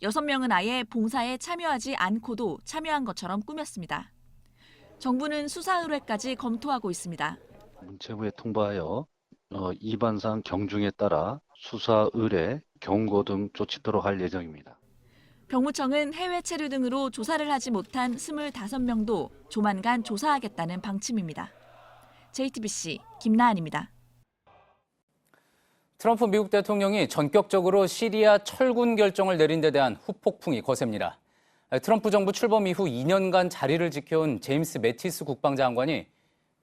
6명은 아예 봉사에 참여하지 않고도 참여한 것처럼 꾸몄습니다. 정부는 수사 의뢰까지 검토하고 있습니다. 문체부에 통보하여 위반사항 경중에 따라 수사 의뢰, 경고 등 조치토록 할 예정입니다. 병무청은 해외 체류 등으로 조사를 하지 못한 25명도 조만간 조사하겠다는 방침입니다. JTBC 김나은입니다. 트럼프 미국 대통령이 전격적으로 시리아 철군 결정을 내린 데 대한 후폭풍이 거셉니다. 트럼프 정부 출범 이후 2년간 자리를 지켜온 제임스 매티스 국방장관이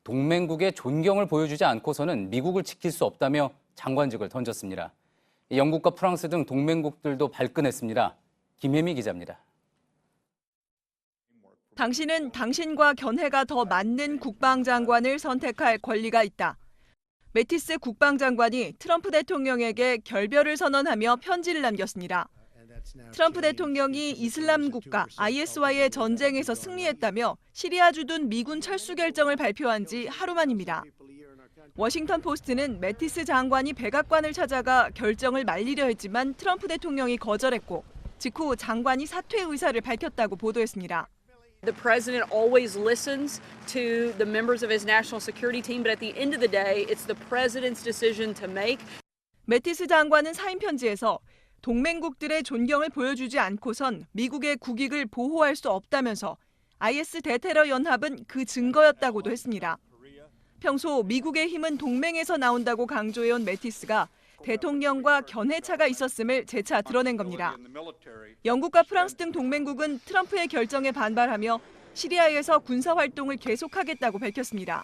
동맹국의 존경을 보여주지 않고서는 미국을 지킬 수 없다며 장관직을 던졌습니다. 영국과 프랑스 등 동맹국들도 발끈했습니다. 김혜미 기자입니다. 당신은 당신과 견해가 더 맞는 국방장관을 선택할 권리가 있다. 매티스 국방장관이 트럼프 대통령에게 결별을 선언하며 편지를 남겼습니다. 트럼프 대통령이 이슬람 국가 IS와의 전쟁에서 승리했다며 시리아 주둔 미군 철수 결정을 발표한 지 하루 만입니다. 워싱턴 포스트는 매티스 장관이 백악관을 찾아가 결정을 말리려 했지만 트럼프 대통령이 거절했고 직후 장관이 사퇴 의사를 밝혔다고 보도했습니다. The president always listens to the members of his national security team, but at the end of the day, it's the president's decision to make. 매티스 장관은 사인 편지에서 동맹국들의 존경을 보여주지 않고선 미국의 국익을 보호할 수 없다면서 IS 대테러 연합은 그 증거였다고도 했습니다. 평소 미국의 힘은 동맹에서 나온다고 강조해온 매티스가 대통령과 견해차가 있었음을 재차 드러낸 겁니다. 영국과 프랑스 등 동맹국은 트럼프의 결정에 반발하며 시리아에서 군사활동을 계속하겠다고 밝혔습니다.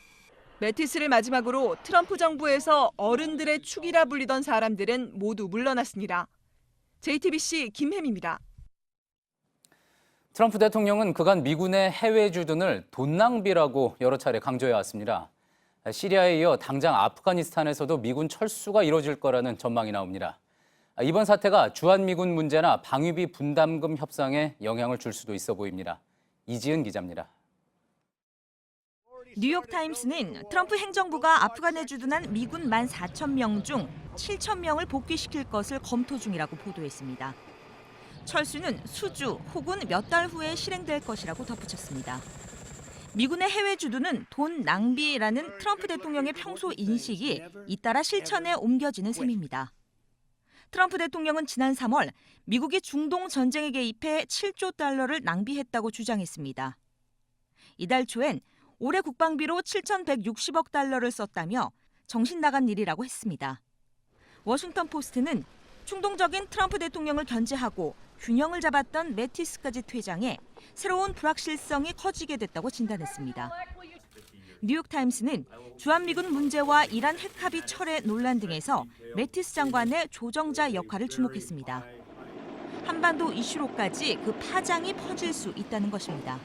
매티스를 마지막으로 트럼프 정부에서 어른들의 축이라 불리던 사람들은 모두 물러났습니다. JTBC 김혜미입니다. 트럼프 대통령은 그간 미군의 해외 주둔을 돈 낭비라고 여러 차례 강조해왔습니다. 시리아에 이어 당장 아프가니스탄에서도 미군 철수가 이뤄질 거라는 전망이 나옵니다. 이번 사태가 주한미군 문제나 방위비 분담금 협상에 영향을 줄 수도 있어 보입니다. 이지은 기자입니다. 뉴욕타임스는 트럼프 행정부가 아프간에 주둔한 미군 14,000명 중 7,000명을 복귀시킬 것을 검토 중이라고 보도했습니다. 철수는 수주 혹은 몇 달 후에 실행될 것이라고 덧붙였습니다. 미군의 해외 주둔은 돈 낭비라는 트럼프 대통령의 평소 인식이 잇따라 실천에 옮겨지는 셈입니다. 트럼프 대통령은 지난 3월 미국이 중동 전쟁에 개입해 7조 달러를 낭비했다고 주장했습니다. 이달 초엔 올해 국방비로 7,160억 달러를 썼다며 정신 나간 일이라고 했습니다. 워싱턴 포스트는 충동적인 트럼프 대통령을 견제하고 균형을 잡았던 매티스까지 퇴장해 새로운 불확실성이 커지게 됐다고 진단했습니다. 뉴욕타임스는 주한미군 문제와 이란 핵합의 철회 논란 등에서 매티스 장관의 조정자 역할을 주목했습니다. 한반도 이슈로까지 그 파장이 퍼질 수 있다는 것입니다.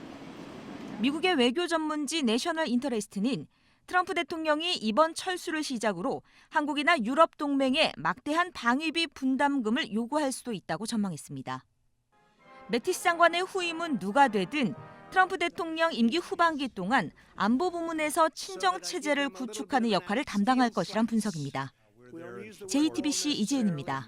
미국의 외교 전문지 내셔널 인터레스트는 트럼프 대통령이 이번 철수를 시작으로 한국이나 유럽 동맹에 막대한 방위비 분담금을 요구할 수도 있다고 전망했습니다. 매티스 장관의 후임은 누가 되든 트럼프 대통령 임기 후반기 동안 안보 부문에서 친정 체제를 구축하는 역할을 담당할 것이란 분석입니다. JTBC 이지은입니다.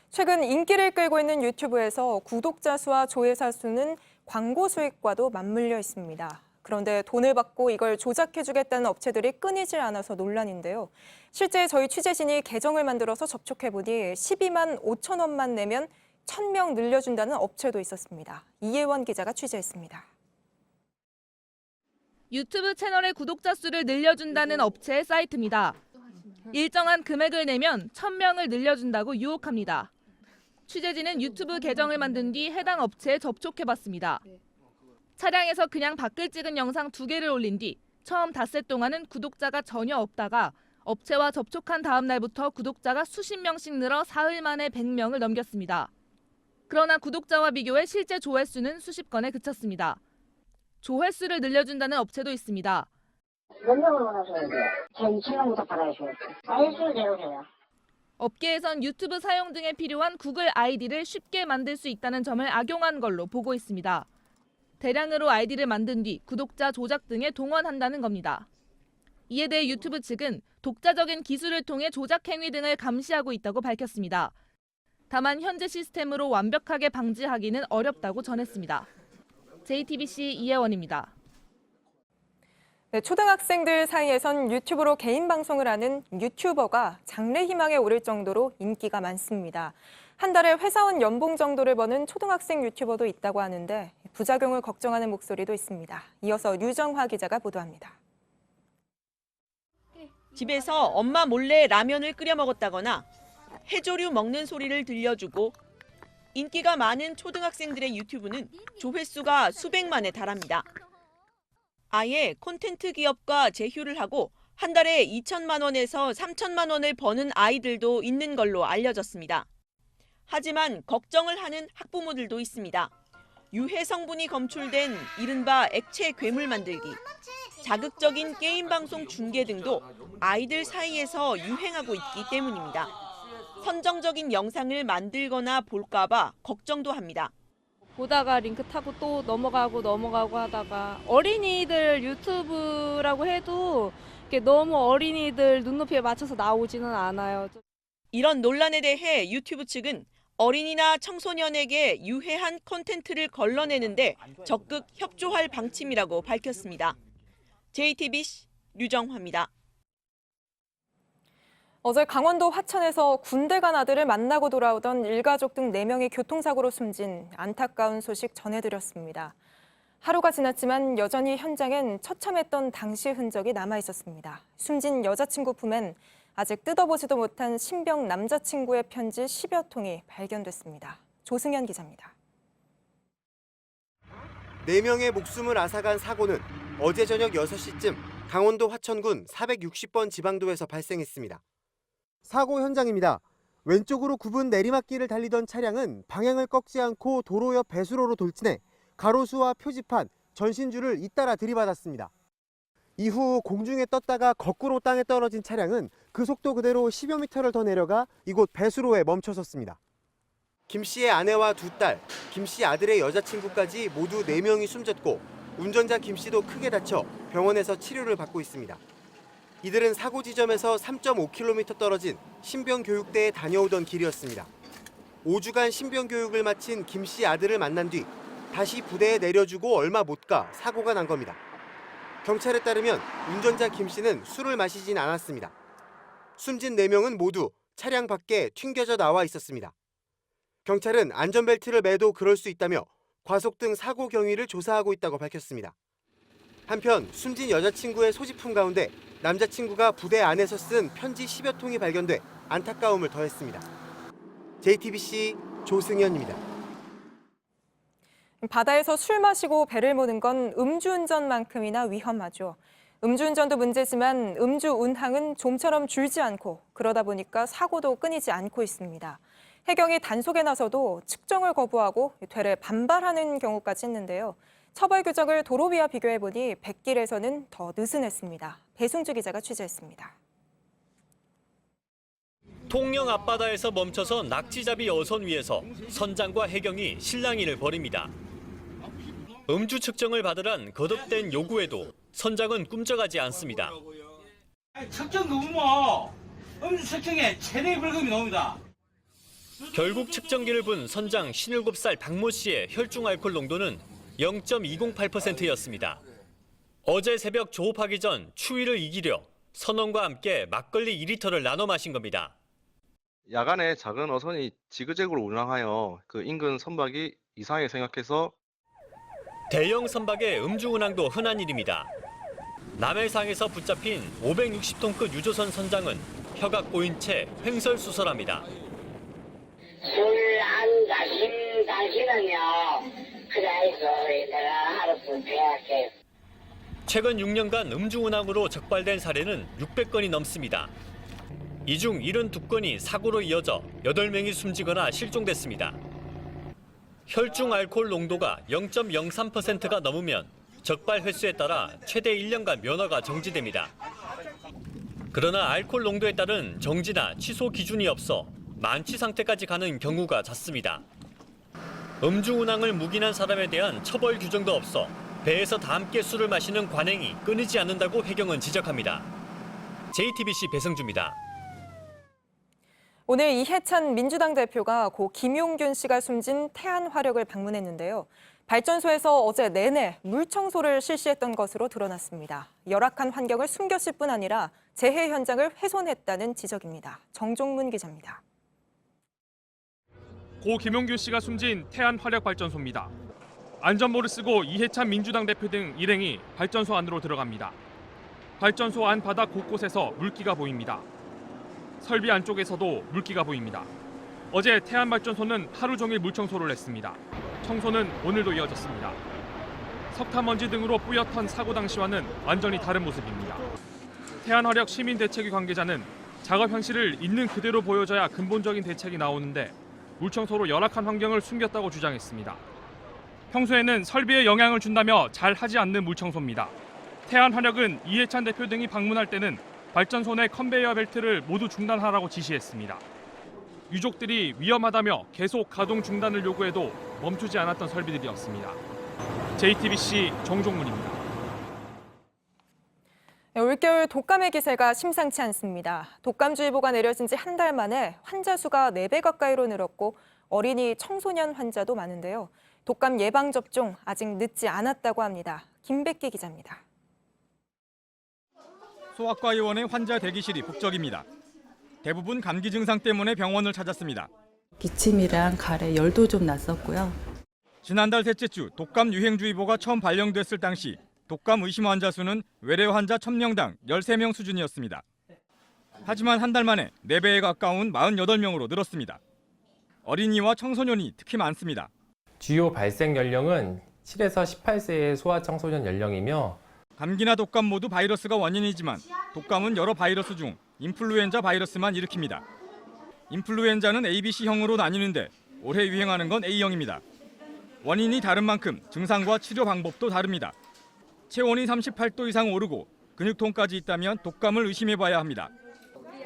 최근 인기를 끌고 있는 유튜브에서 구독자 수와 조회사 수는 광고 수익과도 맞물려 있습니다. 그런데 돈을 받고 이걸 조작해주겠다는 업체들이 끊이질 않아서 논란인데요. 실제 저희 취재진이 계정을 만들어서 접촉해보니 12만 5천 원만 내면 1,000명 늘려준다는 업체도 있었습니다. 이예원 기자가 취재했습니다. 유튜브 채널의 구독자 수를 늘려준다는 업체의 사이트입니다. 일정한 금액을 내면 1,000명을 늘려준다고 유혹합니다. 취재진은 유튜브 계정을 만든 뒤 해당 업체에 접촉해봤습니다. 차량에서 그냥 밖을 찍은 영상 2개를 올린 뒤 처음 닷새 동안은 구독자가 전혀 없다가 업체와 접촉한 다음 날부터 구독자가 수십 명씩 늘어 사흘 만에 100명을 넘겼습니다. 그러나 구독자와 비교해 실제 조회수는 수십 건에 그쳤습니다. 조회수를 늘려준다는 업체도 있습니다. 몇 명을 원하시는데? 저 2,000명부터 받아주세요. 알수를 내려줘요. 업계에선 유튜브 사용 등에 필요한 구글 아이디를 쉽게 만들 수 있다는 점을 악용한 걸로 보고 있습니다. 대량으로 아이디를 만든 뒤 구독자 조작 등에 동원한다는 겁니다. 이에 대해 유튜브 측은 독자적인 기술을 통해 조작 행위 등을 감시하고 있다고 밝혔습니다. 다만 현재 시스템으로 완벽하게 방지하기는 어렵다고 전했습니다. JTBC 이혜원입니다. 네, 초등학생들 사이에선 유튜브로 개인 방송을 하는 유튜버가 장래희망에 오를 정도로 인기가 많습니다. 한 달에 회사원 연봉 정도를 버는 초등학생 유튜버도 있다고 하는데 부작용을 걱정하는 목소리도 있습니다. 이어서 류정화 기자가 보도합니다. 집에서 엄마 몰래 라면을 끓여 먹었다거나 해조류 먹는 소리를 들려주고 인기가 많은 초등학생들의 유튜브는 조회수가 수백만에 달합니다. 아예 콘텐츠 기업과 제휴를 하고 한 달에 2천만 원에서 3천만 원을 버는 아이들도 있는 걸로 알려졌습니다. 하지만 걱정을 하는 학부모들도 있습니다. 유해 성분이 검출된 이른바 액체 괴물 만들기, 자극적인 게임 방송 중계 등도 아이들 사이에서 유행하고 있기 때문입니다. 선정적인 영상을 만들거나 볼까봐 걱정도 합니다. 보다가 링크 타고 또 넘어가고 하다가 어린이들 유튜브라고 해도 너무 어린이들 눈높이에 맞춰서 나오지는 않아요. 이런 논란에 대해 유튜브 측은 어린이나 청소년에게 유해한 콘텐츠를 걸러내는데 적극 협조할 방침이라고 밝혔습니다. JTBC 류정화입니다. 어제 강원도 화천에서 군대 간 아들을 만나고 돌아오던 일가족 등 4명이 교통사고로 숨진 안타까운 소식 전해드렸습니다. 하루가 지났지만 여전히 현장엔 처참했던 당시 흔적이 남아있었습니다. 숨진 여자친구 품엔 아직 뜯어보지도 못한 신병 남자친구의 편지 10여 통이 발견됐습니다. 조승현 기자입니다. 4명의 목숨을 앗아간 사고는 어제 저녁 6시쯤 강원도 화천군 460번 지방도에서 발생했습니다. 사고 현장입니다. 왼쪽으로 굽은 내리막길을 달리던 차량은 방향을 꺾지 않고 도로 옆 배수로로 돌진해 가로수와 표지판, 전신줄을 잇따라 들이받았습니다. 이후 공중에 떴다가 거꾸로 땅에 떨어진 차량은 그 속도 그대로 10여 미터를 더 내려가 이곳 배수로에 멈춰섰습니다. 김 씨의 아내와 2딸, 김 씨 아들의 여자친구까지 모두 4명이 숨졌고 운전자 김 씨도 크게 다쳐 병원에서 치료를 받고 있습니다. 이들은 사고 지점에서 3.5km 떨어진 신병교육대에 다녀오던 길이었습니다. 5주간 신병교육을 마친 김 씨 아들을 만난 뒤 다시 부대에 내려주고 얼마 못 가 사고가 난 겁니다. 경찰에 따르면 운전자 김 씨는 술을 마시진 않았습니다. 숨진 4명은 모두 차량 밖에 튕겨져 나와 있었습니다. 경찰은 안전벨트를 매도 그럴 수 있다며 과속 등 사고 경위를 조사하고 있다고 밝혔습니다. 한편 숨진 여자친구의 소지품 가운데 남자친구가 부대 안에서 쓴 편지 10여 통이 발견돼 안타까움을 더했습니다. JTBC 조승현입니다. 바다에서 술 마시고 배를 모는 건 음주운전만큼이나 위험하죠. 음주운전도 문제지만 음주 운항은 좀처럼 줄지 않고 그러다 보니까 사고도 끊이지 않고 있습니다. 해경이 단속에 나서도 측정을 거부하고 되레 반발하는 경우까지 있는데요. 처벌 규정을 도로위와 비교해보니 백길에서는 더 느슨했습니다. 배승주 기자가 취재했습니다. 통영 앞바다에서 멈춰선 낙지잡이 어선 위에서 선장과 해경이 실랑이를 벌입니다. 음주 측정을 받으란 거듭된 요구에도 선장은 꿈쩍하지 않습니다. 측정 거부면 음주 측정에 최대 벌금이 나옵니다. 결국 측정기를 분 선장 57살 박모 씨의 혈중 알코올 농도는 0.208%였습니다. 어제 새벽 조업하기 전 추위를 이기려 선원과 함께 막걸리 2리터를 나눠 마신 겁니다. 야간에 작은 어선이 지그재그로 운항하여 그 인근 선박이 이상하게 생각해서 대형 선박의 음주 운항도 흔한 일입니다. 남해상에서 붙잡힌 560톤급 유조선 선장은 혀가 꼬인 채 횡설수설합니다. 술 안 가신 당신은요, 그래 알고 내가 알아서 대할게. 최근 6년간 음주운항으로 적발된 사례는 600건이 넘습니다. 이 중 72건이 사고로 이어져 8명이 숨지거나 실종됐습니다. 혈중 알코올 농도가 0.03%가 넘으면 적발 횟수에 따라 최대 1년간 면허가 정지됩니다. 그러나 알코올 농도에 따른 정지나 취소 기준이 없어 만취 상태까지 가는 경우가 잦습니다. 음주운항을 묵인한 사람에 대한 처벌 규정도 없어 배에서 다 함께 술을 마시는 관행이 끊이지 않는다고 해경은 지적합니다. JTBC 배성주입니다. 오늘 이해찬 민주당 대표가 고 김용균 씨가 숨진 태안화력을 방문했는데요. 발전소에서 어제 내내 물 청소를 실시했던 것으로 드러났습니다. 열악한 환경을 숨겼을 뿐 아니라 재해 현장을 훼손했다는 지적입니다. 정종문 기자입니다. 고 김용균 씨가 숨진 태안화력발전소입니다. 안전모를 쓰고 이해찬 민주당 대표 등 일행이 발전소 안으로 들어갑니다. 발전소 안 바닥 곳곳에서 물기가 보입니다. 설비 안쪽에서도 물기가 보입니다. 어제 태안발전소는 하루 종일 물청소를 했습니다. 청소는 오늘도 이어졌습니다. 석탄먼지 등으로 뿌옇던 사고 당시와는 완전히 다른 모습입니다. 태안화력 시민대책위 관계자는 작업 현실을 있는 그대로 보여줘야 근본적인 대책이 나오는데 물청소로 열악한 환경을 숨겼다고 주장했습니다. 평소에는 설비에 영향을 준다며 잘 하지 않는 물청소입니다. 태안화력은 이해찬 대표 등이 방문할 때는 발전소 내 컨베이어 벨트를 모두 중단하라고 지시했습니다. 유족들이 위험하다며 계속 가동 중단을 요구해도 멈추지 않았던 설비들이었습니다. JTBC 정종문입니다. 올겨울 독감의 기세가 심상치 않습니다. 독감주의보가 내려진 지 한 달 만에 환자 수가 4배 가까이로 늘었고 어린이, 청소년 환자도 많은데요. 독감 예방접종 아직 늦지 않았다고 합니다. 김백기 기자입니다. 소아과 의원의 환자 대기실이 북적입니다. 대부분 감기 증상 때문에 병원을 찾았습니다. 기침이랑 가래, 열도 좀 났었고요. 지난달 셋째 주 독감 유행주의보가 처음 발령됐을 당시 독감 의심 환자 수는 외래 환자 1000명당 13명 수준이었습니다. 하지만 한 달 만에 4배에 가까운 48명으로 늘었습니다. 어린이와 청소년이 특히 많습니다. 주요 발생 연령은 7에서 18세의 소아청소년 연령이며 감기나 독감 모두 바이러스가 원인이지만 독감은 여러 바이러스 중 인플루엔자 바이러스만 일으킵니다. 인플루엔자는 ABC형으로 나뉘는데 올해 유행하는 건 A형입니다. 원인이 다른 만큼 증상과 치료 방법도 다릅니다. 체온이 38도 이상 오르고 근육통까지 있다면 독감을 의심해봐야 합니다.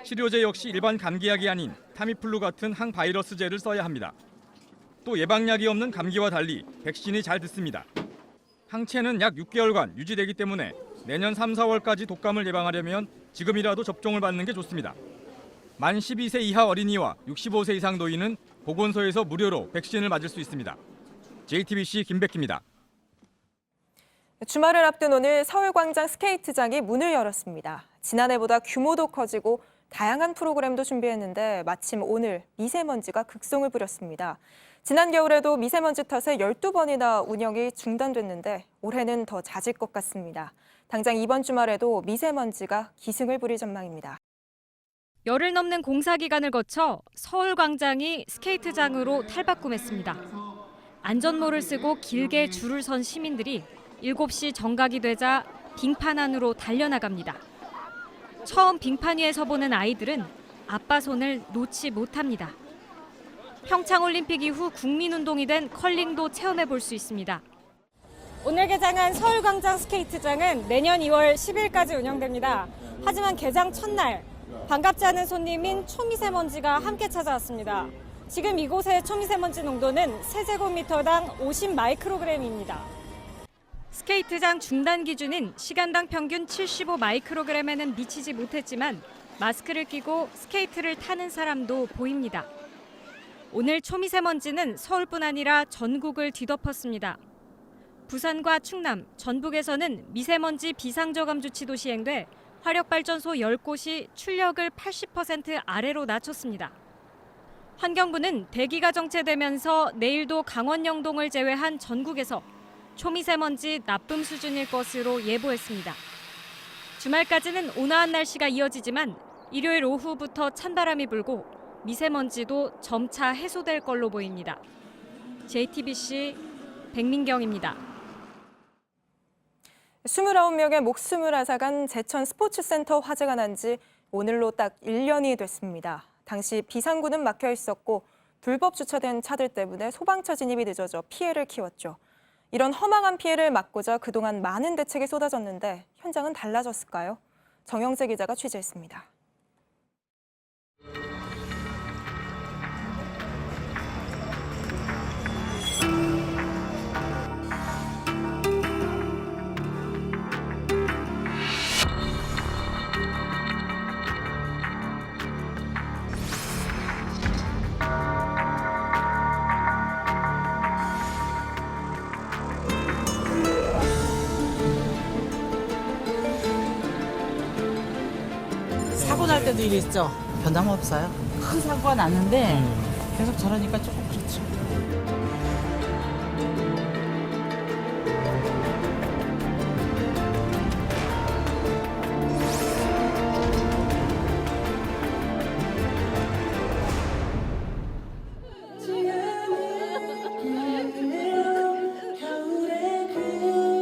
치료제 역시 일반 감기약이 아닌 타미플루 같은 항바이러스제를 써야 합니다. 또 예방약이 없는 감기와 달리 백신이 잘 듣습니다. 항체는 약 6개월간 유지되기 때문에 내년 3, 4월까지 독감을 예방하려면 지금이라도 접종을 받는 게 좋습니다. 만 12세 이하 어린이와 65세 이상 노인은 보건소에서 무료로 백신을 맞을 수 있습니다. JTBC 김백기입니다. 주말을 앞둔 오늘 서울광장 스케이트장이 문을 열었습니다. 지난해보다 규모도 커지고 다양한 프로그램도 준비했는데 마침 오늘 미세먼지가 극성을 부렸습니다. 지난 겨울에도 미세먼지 탓에 12번이나 운영이 중단됐는데 올해는 더 잦을 것 같습니다. 당장 이번 주말에도 미세먼지가 기승을 부릴 전망입니다. 열흘 넘는 공사 기간을 거쳐 서울광장이 스케이트장으로 탈바꿈했습니다. 안전모를 쓰고 길게 줄을 선 시민들이 7시 정각이 되자 빙판 안으로 달려나갑니다. 처음 빙판 위에 서보는 아이들은 아빠 손을 놓지 못합니다. 평창올림픽 이후 국민운동이 된 컬링도 체험해 볼 수 있습니다. 오늘 개장한 서울광장 스케이트장은 내년 2월 10일까지 운영됩니다. 하지만 개장 첫날 반갑지 않은 손님인 초미세먼지가 함께 찾아왔습니다. 지금 이곳의 초미세먼지 농도는 세제곱미터당 50 마이크로그램입니다. 스케이트장 중단 기준인 시간당 평균 75 마이크로그램에는 미치지 못했지만 마스크를 끼고 스케이트를 타는 사람도 보입니다. 오늘 초미세먼지는 서울뿐 아니라 전국을 뒤덮었습니다. 부산과 충남, 전북에서는 미세먼지 비상저감 조치도 시행돼 화력발전소 10곳이 출력을 80% 아래로 낮췄습니다. 환경부는 대기가 정체되면서 내일도 강원 영동을 제외한 전국에서 초미세먼지 나쁨 수준일 것으로 예보했습니다. 주말까지는 온화한 날씨가 이어지지만 일요일 오후부터 찬바람이 불고 미세먼지도 점차 해소될 걸로 보입니다. JTBC 백민경입니다. 29명의 목숨을 앗아간 제천 스포츠센터 화재가 난 지 오늘로 딱 1년이 됐습니다. 당시 비상구는 막혀 있었고 불법 주차된 차들 때문에 소방차 진입이 늦어져 피해를 키웠죠. 이런 허망한 피해를 막고자 그동안 많은 대책이 쏟아졌는데 현장은 달라졌을까요? 정영재 기자가 취재했습니다. 사고 날 때도 이랬죠. 변함없어요. 큰 사고가 났는데 계속 저러니까 조금 그렇죠.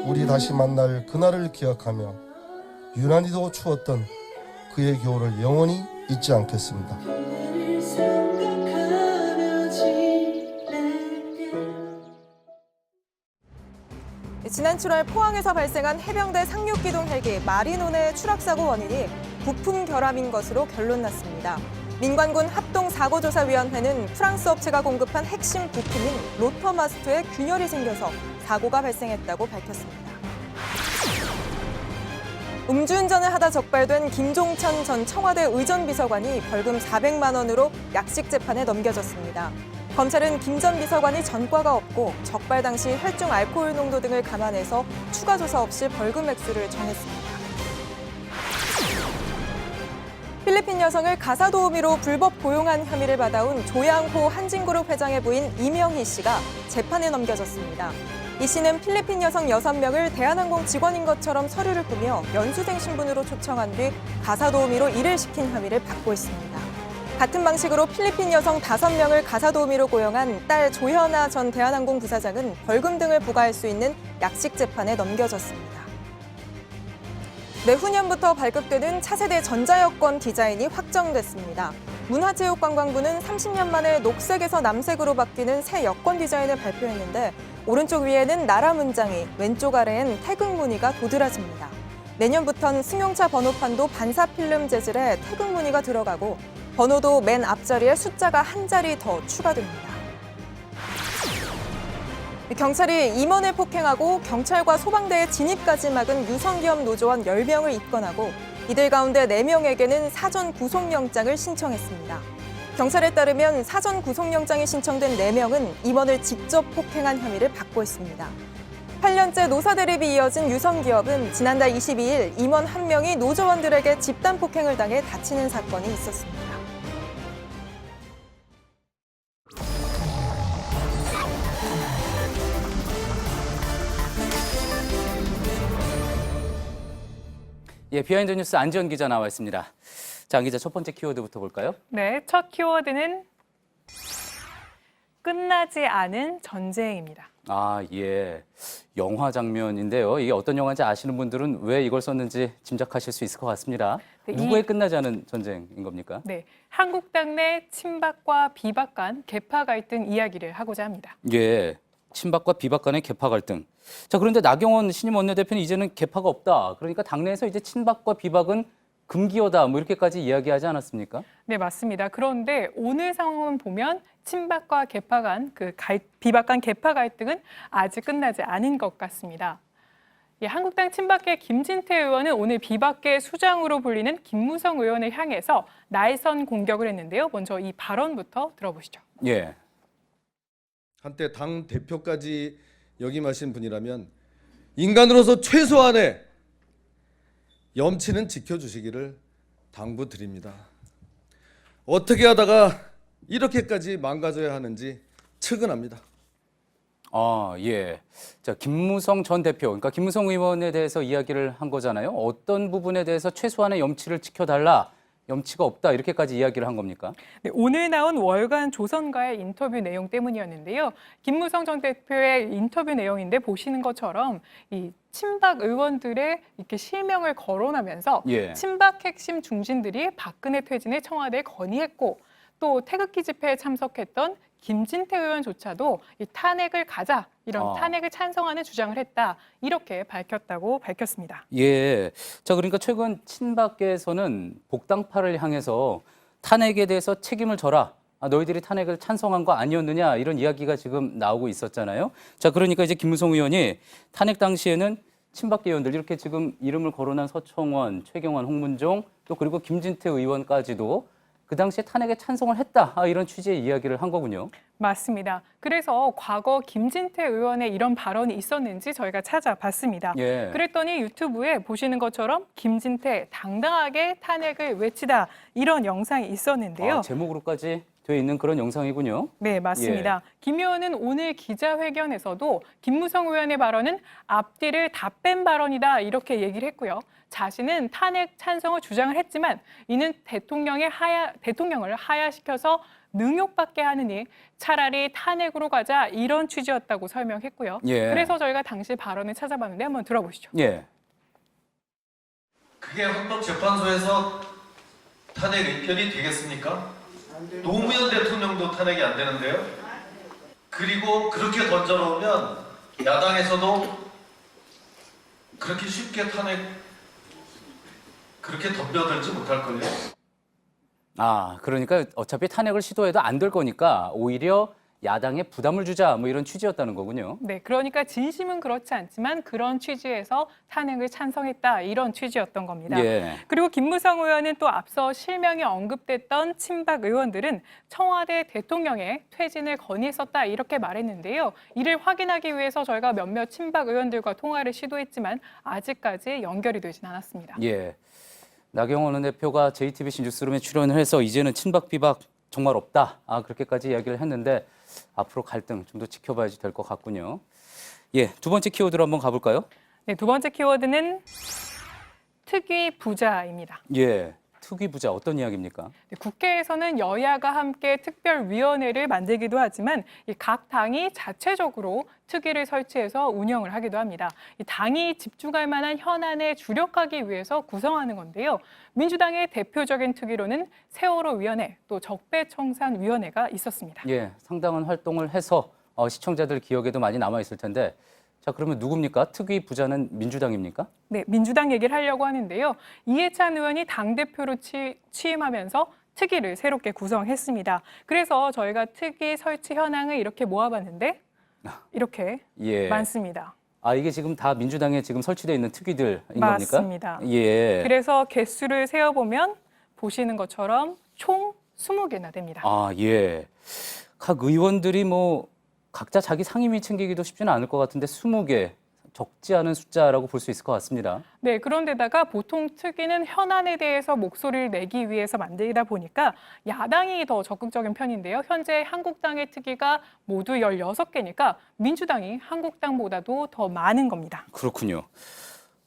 우리 다시 만날 그날을 기억하며 유난히도 추웠던 그의 겨울을 영원히 잊지 않겠습니다. 지난 7월 포항에서 발생한 해병대 상륙기동 헬기 마리논의 추락사고 원인이 부품 결함인 것으로 결론났습니다. 민관군 합동사고조사위원회는 프랑스 업체가 공급한 핵심 부품인 로터마스터에 균열이 생겨서 사고가 발생했다고 밝혔습니다. 음주운전을 하다 적발된 김종찬 전 청와대 의전비서관이 벌금 400만 원으로 약식 재판에 넘겨졌습니다. 검찰은 김 전 비서관이 전과가 없고 적발 당시 혈중 알코올 농도 등을 감안해서 추가 조사 없이 벌금 액수를 정했습니다. 필리핀 여성을 가사도우미로 불법 고용한 혐의를 받아온 조양호 한진그룹 회장의 부인 이명희 씨가 재판에 넘겨졌습니다. 이 씨는 필리핀 여성 6명을 대한항공 직원인 것처럼 서류를 꾸며 연수생 신분으로 초청한 뒤 가사도우미로 일을 시킨 혐의를 받고 있습니다. 같은 방식으로 필리핀 여성 5명을 가사도우미로 고용한 딸 조현아 전 대한항공 부사장은 벌금 등을 부과할 수 있는 약식 재판에 넘겨졌습니다. 내후년부터 발급되는 차세대 전자여권 디자인이 확정됐습니다. 문화체육관광부는 30년 만에 녹색에서 남색으로 바뀌는 새 여권 디자인을 발표했는데 오른쪽 위에는 나라 문장이, 왼쪽 아래엔 태극 무늬가 도드라집니다. 내년부터는 승용차 번호판도 반사필름 재질의 태극 무늬가 들어가고 번호도 맨 앞자리에 숫자가 한 자리 더 추가됩니다. 경찰이 임원을 폭행하고 경찰과 소방대에 진입까지 막은 유성기업 노조원 10명을 입건하고 이들 가운데 4명에게는 사전 구속영장을 신청했습니다. 경찰에 따르면 사전 구속영장이 신청된 4명은 임원을 직접 폭행한 혐의를 받고 있습니다. 8년째 노사 대립이 이어진 유성기업은 지난달 22일 임원 1명이 노조원들에게 집단 폭행을 당해 다치는 사건이 있었습니다. 예, 비하인드 뉴스 안지원 기자 나와 있습니다. 자, 안 기자 첫 번째 키워드부터 볼까요? 네, 첫 키워드는 끝나지 않은 전쟁입니다. 아, 예. 영화 장면인데요. 이게 어떤 영화인지 아시는 분들은 왜 이걸 썼는지 짐작하실 수 있을 것 같습니다. 네, 누구의 끝나지 않은 전쟁인 겁니까? 네, 한국당 내 친박과 비박 간 계파 갈등 이야기를 하고자 합니다. 예. 친박과 비박 간의 계파 갈등. 자, 그런데 나경원 신임 원내대표는 이제는 계파가 없다. 그러니까 당내에서 이제 친박과 비박은 금기어다. 뭐 이렇게까지 이야기하지 않았습니까? 네, 맞습니다. 그런데 오늘 상황을 보면 친박과 계파 간 비박 간 계파 갈등은 아직 끝나지 않은 것 같습니다. 예, 한국당 친박계 김진태 의원은 오늘 비박계 수장으로 불리는 김무성 의원을 향해서 날선 공격을 했는데요. 먼저 이 발언부터 들어보시죠. 예. 한때 당 대표까지 역임하신 분이라면 인간으로서 최소한의 염치는 지켜주시기를 당부드립니다. 어떻게 하다가 이렇게까지 망가져야 하는지 측은합니다. 아, 예. 자, 김무성 전 대표, 그러니까 김무성 의원에 대해서 이야기를 한 거잖아요. 어떤 부분에 대해서 최소한의 염치를 지켜달라 염치가 없다 이렇게까지 이야기를 한 겁니까? 네, 오늘 나온 월간 조선과의 인터뷰 내용 때문이었는데요. 김무성 전 대표의 인터뷰 내용인데 보시는 것처럼 이 친박 의원들의 이렇게 실명을 거론하면서 예. 친박 핵심 중진들이 박근혜 퇴진을 청와대에 건의했고 또 태극기 집회에 참석했던 김진태 의원조차도 이 탄핵을 가자 이런 탄핵을 찬성하는 주장을 했다 이렇게 밝혔습니다. 예. 자, 그러니까 최근 친박계에서는 복당파를 향해서 탄핵에 대해서 책임을 져라. 너희들이 탄핵을 찬성한 거 아니었느냐 이런 이야기가 지금 나오고 있었잖아요. 자, 그러니까 이제 김무성 의원이 탄핵 당시에는 친박계 의원들 이렇게 지금 이름을 거론한 서청원, 최경환, 홍문종 또 그리고 김진태 의원까지도 그 당시에 탄핵에 찬성을 했다 이런 취지의 이야기를 한 거군요. 맞습니다. 그래서 과거 김진태 의원의 이런 발언이 있었는지 저희가 찾아봤습니다. 예. 그랬더니 유튜브에 보시는 것처럼 김진태 당당하게 탄핵을 외치다 이런 영상이 있었는데요. 제목으로까지 돼 있는 그런 영상이군요. 네, 맞습니다. 김 의원은 오늘 기자회견에서도 김무성 의원의 발언은 앞뒤를 다 뺀 발언이다 이렇게 얘기를 했고요. 자신은 탄핵 찬성을 주장을 했지만 이는 대통령을 하야시켜서 능욕받게 하느니 차라리 탄핵으로 가자 이런 취지였다고 설명했고요. 예. 그래서 저희가 당시 발언을 찾아봤는데 한번 들어보시죠. 예. 그게 헌법재판소에서 탄핵 의견이 되겠습니까? 노무현 대통령도 탄핵이 안 되는데요. 그리고 그렇게 던져놓으면 야당에서도 그렇게 쉽게 탄핵 그렇게 덤벼들지 못할걸요. 그러니까 어차피 탄핵을 시도해도 안 될 거니까 오히려 야당에 부담을 주자 뭐 이런 취지였다는 거군요. 네, 그러니까 진심은 그렇지 않지만 그런 취지에서 탄핵을 찬성했다 이런 취지였던 겁니다. 예. 그리고 김무성 의원은 또 앞서 실명이 언급됐던 친박 의원들은 청와대 대통령의 퇴진을 건의했었다 이렇게 말했는데요. 이를 확인하기 위해서 저희가 몇몇 친박 의원들과 통화를 시도했지만 아직까지 연결이 되진 않았습니다. 예. 나경원 원내대표가 JTBC 뉴스룸에 출연을 해서 이제는 친박 비박 정말 없다. 그렇게까지 이야기를 했는데 앞으로 갈등 좀 더 지켜봐야지 될 것 같군요. 예, 두 번째 키워드로 한번 가볼까요? 네, 두 번째 키워드는 특위 부자입니다. 예, 특위 부자 어떤 이야기입니까? 네, 국회에서는 여야가 함께 특별위원회를 만들기도 하지만 각 당이 자체적으로 특위를 설치해서 운영을 하기도 합니다. 이 당이 집중할 만한 현안에 주력하기 위해서 구성하는 건데요. 민주당의 대표적인 특위로는 세월호 위원회, 또 적폐청산위원회가 있었습니다. 예, 상당한 활동을 해서 시청자들 기억에도 많이 남아 있을 텐데, 자, 그러면 누굽니까? 특위 부자는 민주당입니까? 네, 민주당 얘기를 하려고 하는데요. 이해찬 의원이 당대표로 취임하면서 특위를 새롭게 구성했습니다. 그래서 저희가 특위 설치 현황을 이렇게 모아봤는데 이렇게 많습니다. 이게 지금 다 민주당에 지금 설치되어 있는 특위들인 맞습니다. 겁니까? 예. 그래서 개수를 세어보면 보시는 것처럼 총 20개나 됩니다. 예. 각 의원들이 뭐 각자 자기 상임위 챙기기도 쉽지는 않을 것 같은데 20개, 적지 않은 숫자라고 볼 수 있을 것 같습니다. 네, 그런데다가 보통 특위는 현안에 대해서 목소리를 내기 위해서 만들다 보니까 야당이 더 적극적인 편인데요. 현재 한국당의 특위가 모두 16개니까 민주당이 한국당보다도 더 많은 겁니다. 그렇군요.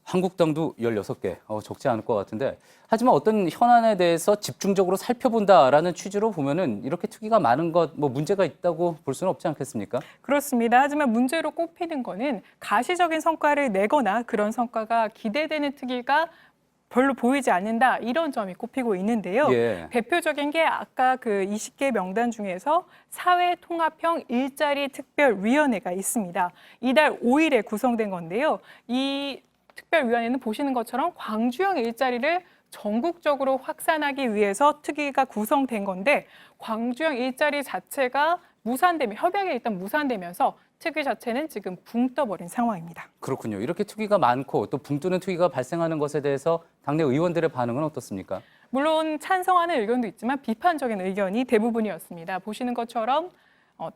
한국당도 16개, 적지 않을 것 같은데, 하지만 어떤 현안에 대해서 집중적으로 살펴본다라는 취지로 보면은 이렇게 특위가 많은 것, 뭐 문제가 있다고 볼 수는 없지 않겠습니까? 그렇습니다. 하지만 문제로 꼽히는 거는 가시적인 성과를 내거나 그런 성과가 기대되는 특위가 별로 보이지 않는다 이런 점이 꼽히고 있는데요. 예. 대표적인 게 아까 그 20개 명단 중에서 사회통합형 일자리 특별위원회가 있습니다. 이달 5일에 구성된 건데요. 이 특별위원회는 보시는 것처럼 광주형 일자리를 전국적으로 확산하기 위해서 특위가 구성된 건데 광주형 일자리 자체가 협약이 일단 무산되면서 특위 자체는 지금 붕 떠버린 상황입니다. 그렇군요. 이렇게 특위가 많고 또 붕 뜨는 특위가 발생하는 것에 대해서 당내 의원들의 반응은 어떻습니까? 물론 찬성하는 의견도 있지만 비판적인 의견이 대부분이었습니다. 보시는 것처럼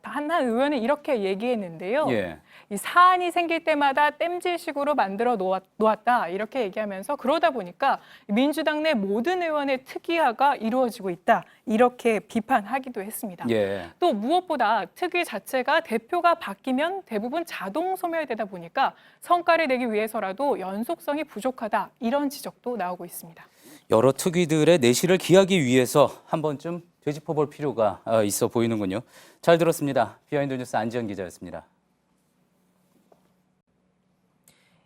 한 의원은 이렇게 얘기했는데요. 예. 이 사안이 생길 때마다 땜질식으로 만들어 놓았다 이렇게 얘기하면서 그러다 보니까 민주당 내 모든 의원의 특위화가 이루어지고 있다 이렇게 비판하기도 했습니다. 예. 또 무엇보다 특위 자체가 대표가 바뀌면 대부분 자동 소멸되다 보니까 성과를 내기 위해서라도 연속성이 부족하다 이런 지적도 나오고 있습니다. 여러 특위들의 내실을 기하기 위해서 한 번쯤 되짚어볼 필요가 있어 보이는군요. 잘 들었습니다. 비하인드 뉴스 안지연 기자였습니다.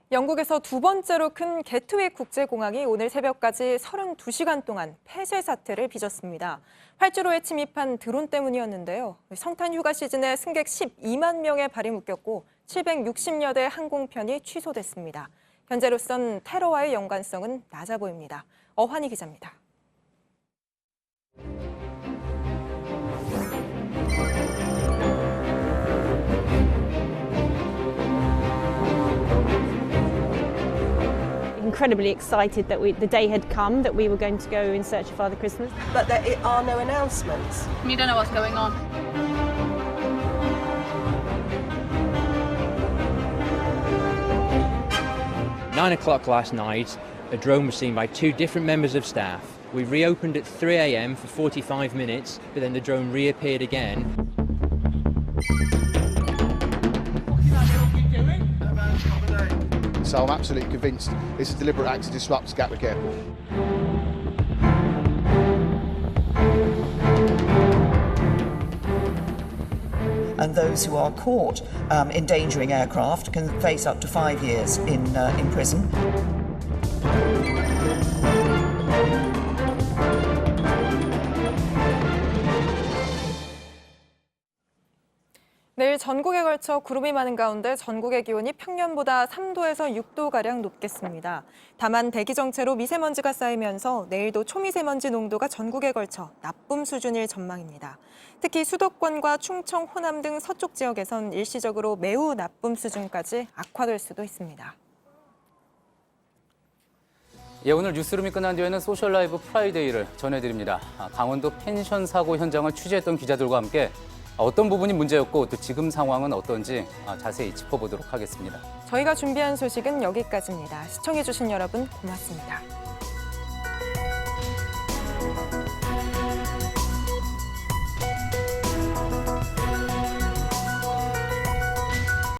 영국에서 두 번째로 큰 게트윅 국제공항이 오늘 새벽까지 32시간 동안 폐쇄 사태를 빚었습니다. 활주로에 침입한 드론 때문이었는데요. 성탄 휴가 시즌에 승객 12만 명의 발이 묶였고 760여 대 항공편이 취소됐습니다. 현재로선 테러와의 연관성은 낮아 보입니다. 어환희 기자입니다. Incredibly excited that the day had come that we were going to go in search of Father Christmas. But there are no announcements. We don't know what's going on. At 9 o'clock last night, a drone was seen by two different members of staff. We reopened at 3 a.m. for 45 minutes, but then the drone reappeared again. So I'm absolutely convinced it's a deliberate act to disrupt Gatwick Airport. And those who are caught endangering aircraft can face up to 5 years in prison. 내일 전국에 걸쳐 구름이 많은 가운데 전국의 기온이 평년보다 3도에서 6도가량 높겠습니다. 다만 대기 정체로 미세먼지가 쌓이면서 내일도 초미세먼지 농도가 전국에 걸쳐 나쁨 수준일 전망입니다. 특히 수도권과 충청, 호남 등 서쪽 지역에선 일시적으로 매우 나쁨 수준까지 악화될 수도 있습니다. 예, 오늘 뉴스룸이 끝난 뒤에는 소셜라이브 프라이데이를 전해드립니다. 강원도 펜션 사고 현장을 취재했던 기자들과 함께 어떤 부분이 문제였고 또 지금 상황은 어떤지 자세히 짚어보도록 하겠습니다. 저희가 준비한 소식은 여기까지입니다. 시청해주신 여러분 고맙습니다.